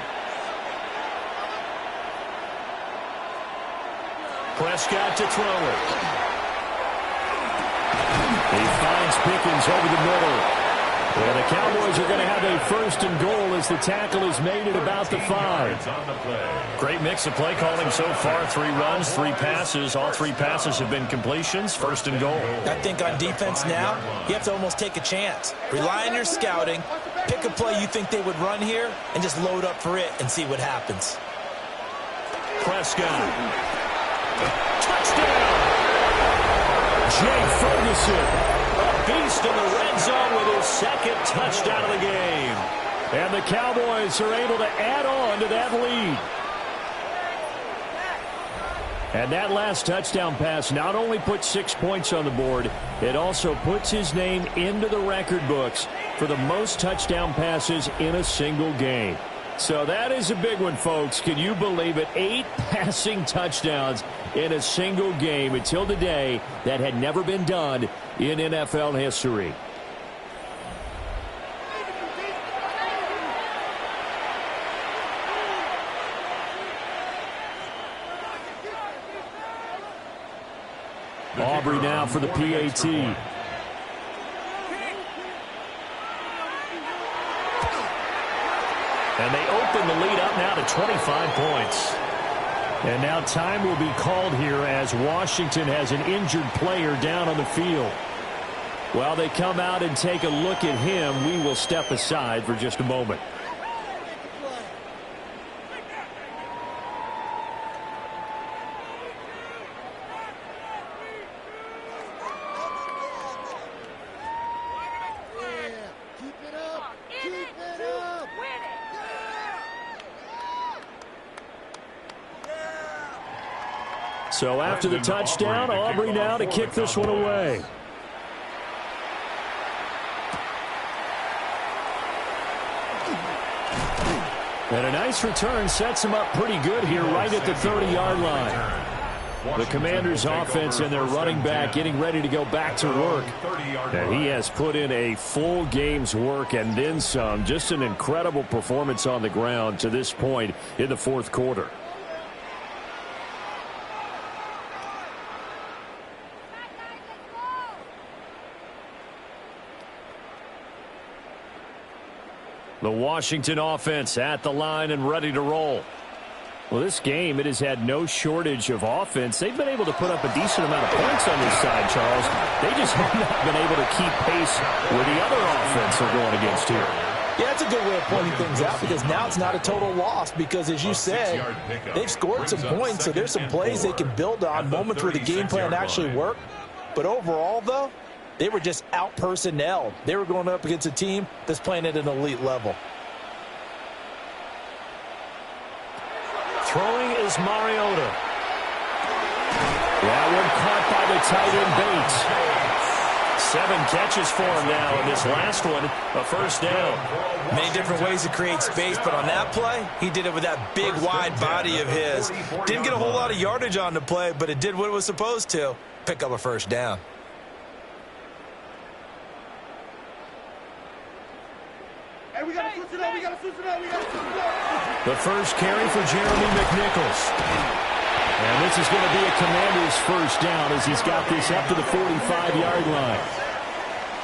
Prescott to throw it. He finds Pickens over the middle. And the Cowboys are going to have a 1st and goal as the tackle is made at about the 5. Great mix of play calling so far. 3 runs, 3 passes. All 3 passes have been completions. 1st and goal. I think on defense now, you have to almost take a chance. Rely on your scouting. Pick a play you think they would run here and just load up for it and see what happens. Prescott. Touchdown! Jake Ferguson. A beast in the red zone with his 2nd touchdown of the game. And the Cowboys are able to add on to that lead. And that last touchdown pass not only put 6 points on the board, it also puts his name into the record books for the most touchdown passes in a single game. So that is a big one, folks. Can you believe it? 8 passing touchdowns in a single game until today. That had never been done in NFL history. Aubrey now for the PAT. And they open the lead up now to 25 points. And now time will be called here as Washington has an injured player down on the field. While they come out and take a look at him, we will step aside for just a moment. So after the touchdown, Aubrey now to kick this one away. And a nice return sets him up pretty good here right at the 30-yard line. The Commanders' offense and their running back getting ready to go back to work. And he has put in a full game's work and then some. Just an incredible performance on the ground to this point in the 4th quarter. The Washington offense at the line and ready to roll. Well, this game, it has had no shortage of offense. They've been able to put up a decent amount of points on this side, Charles. They just have not been able to keep pace with the other offense they're going against here. Yeah, that's a good way of pointing things out because now it's not a total loss because, as you said, they've scored some points, so there's some plays they can build on, moments where the game plan actually worked. But overall, though, they were just out-personnel. They were going up against a team that's playing at an elite level. Throwing is Mariota. That one caught by the tight end Bates. 7 catches for him now, and this last one, a first down. Many different ways to create space, but on that play, he did it with that big, wide body of his. Didn't get a whole lot of yardage on the play, but it did what it was supposed to. Pick up a first down. Hey, we gotta switch it up, we gotta switch it up, we gotta switch it up. The first carry for Jeremy McNichols. And this is going to be a Commander's first down as he's got this up to the 45-yard line.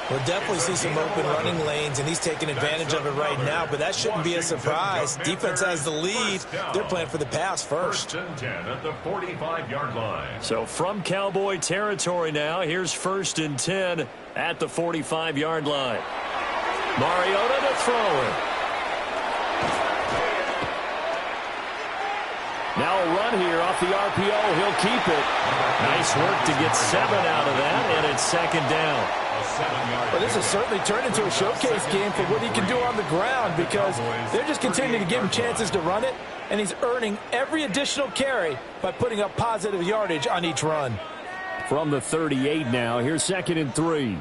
We'll definitely see some open running lanes, and he's taking advantage of it right now, but that shouldn't be a surprise. Defense has the lead. They're playing for the pass first. 1st and 10 at the 45-yard line. So from Cowboy territory now, here's 1st and 10 at the 45-yard line. Mariota to throw it. Now a run here off the RPO. He'll keep it. Nice work to get 7 out of that, and it's 2nd down. Well, this has certainly turned into a showcase game for what he can do on the ground because they're just continuing to give him chances to run it, and he's earning every additional carry by putting up positive yardage on each run. From the 38 now, here's 2nd and 3.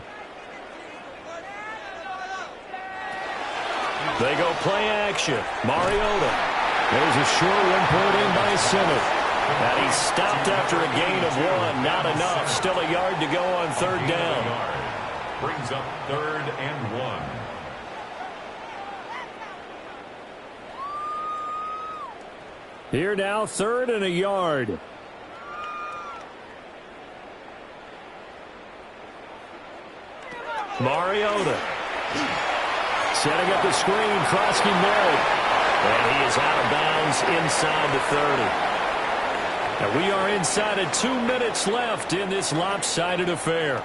They go play action. Mariota. There's a short one put in by Simmons. And he stopped after a gain of 1. Not enough. Still a yard to go on 3rd down. Brings up 3rd and 1. Here now, 3rd and a yard. Mariota. Setting up the screen. Krosky Merritt. And he is out of bounds inside the 30. And we are inside of 2 minutes left in this lopsided affair.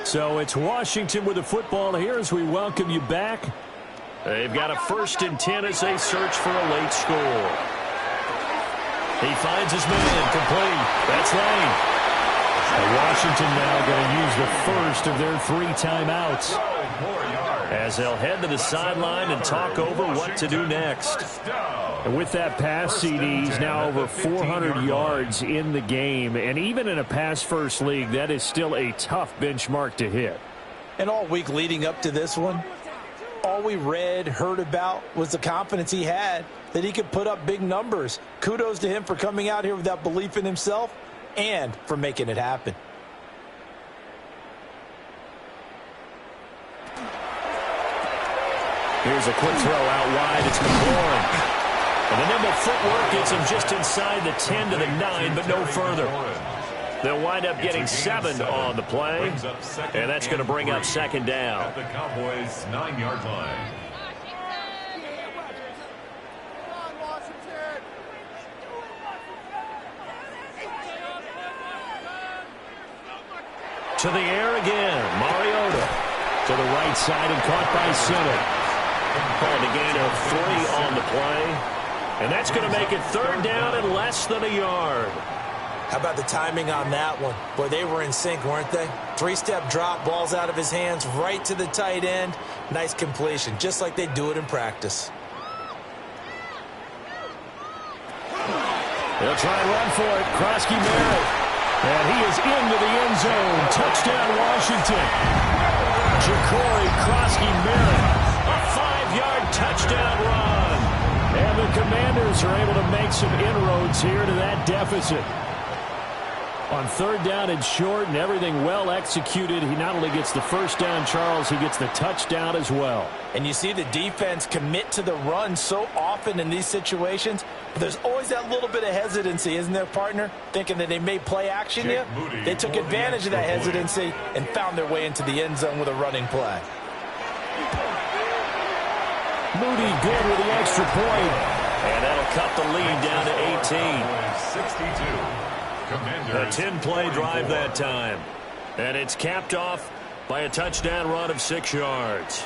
So it's Washington with the football here as we welcome you back. They've got a 1st and 10 as they search for a late score. He finds his man complete. That's Lane. And Washington now going to use the first of their 3 timeouts as they'll head to the sideline and talk over what to do next. And with that pass, CD, he's now over 400 yards in the game. And even in a pass-first league, that is still a tough benchmark to hit. And all week leading up to this one, all we read, heard about was the confidence he had that he could put up big numbers. Kudos to him for coming out here with that belief in himself and for making it happen. Here's a quick throw out wide. It's McLaurin. And the nimble footwork gets him just inside the 10 to the 9, but no further. They'll wind up getting 7 on the play, and that's going to bring up 2nd down. At the Cowboys' 9-yard line. To the air again. Mariota to the right side and caught by Simmons. Called a gain of 3 on the play. And that's going to make it 3rd down and less than a yard. How about the timing on that one? Boy, they were in sync, weren't they? 3-step drop, balls out of his hands, right to the tight end. Nice completion, just like they do it in practice. They'll try and run for it. Krosky Merritt. And he is into the end zone. Touchdown, Washington. Ja'Cory Krosky Merritt. A 5-yard touchdown run. And the Commanders are able to make some inroads here to that deficit. On 3rd down and short and everything well executed, he not only gets the first down, Charles, he gets the touchdown as well. And you see the defense commit to the run so often in these situations, but there's always that little bit of hesitancy, isn't there, partner? Thinking that they may play action you. They took advantage of that hesitancy and found their way into the end zone with a running play. Moody good with the extra point. And that'll cut the lead down to 18. 62. A 10-play drive that time. And it's capped off by a touchdown run of 6 yards.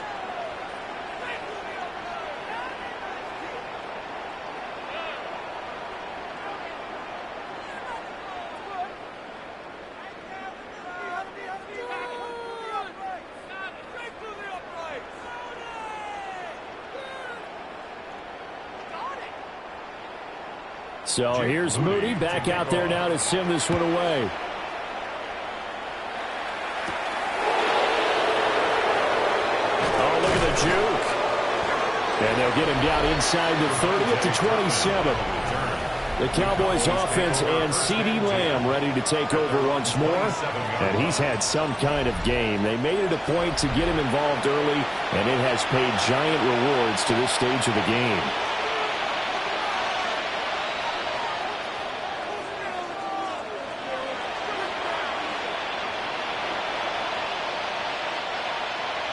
So here's Moody back out there now to send this one away. get him down inside the 30 at the 27. The Cowboys offense and CeeDee Lamb ready to take over once more. And he's had some kind of game. They made it a point to get him involved early, and it has paid giant rewards to this stage of the game.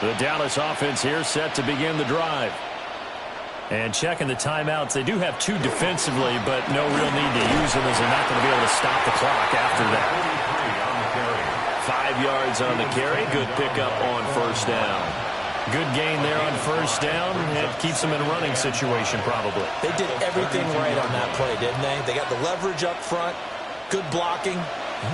The Dallas offense here set to begin the drive. And checking the timeouts, they do have 2 defensively, but no real need to use them as they're not going to be able to stop the clock after that. 5 yards on the carry. Good pickup on first down. Good gain there on first down. It keeps them in a running situation probably. They did everything right on that play, didn't they? They got the leverage up front, good blocking,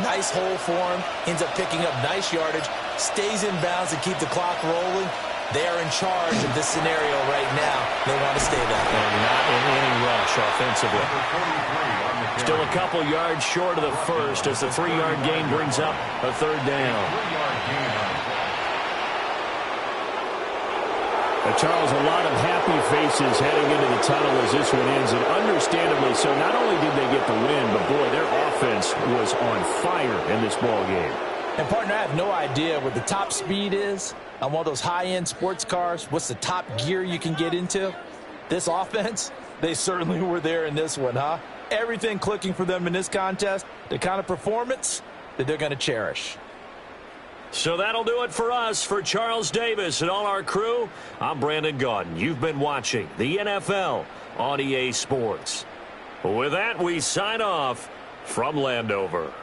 nice hole for him, ends up picking up nice yardage, stays in bounds and keep the clock rolling. They are in charge of this scenario right now. They want to stay that way. And not in any rush offensively. Still a couple yards short of the first as the 3-yard gain brings up a third down. Charles, a lot of happy faces heading into the tunnel as this one ends, and understandably so. Not only did they get the win, but boy, their offense was on fire in this ball game. And partner, I have no idea what the top speed is on one of those high-end sports cars. What's the top gear you can get into? This offense, they certainly were there in this one, huh? Everything clicking for them in this contest, the kind of performance that they're going to cherish. So that'll do it for us. For Charles Davis and all our crew, I'm Brandon Gaudin. You've been watching the NFL on EA Sports. With that, we sign off from Landover.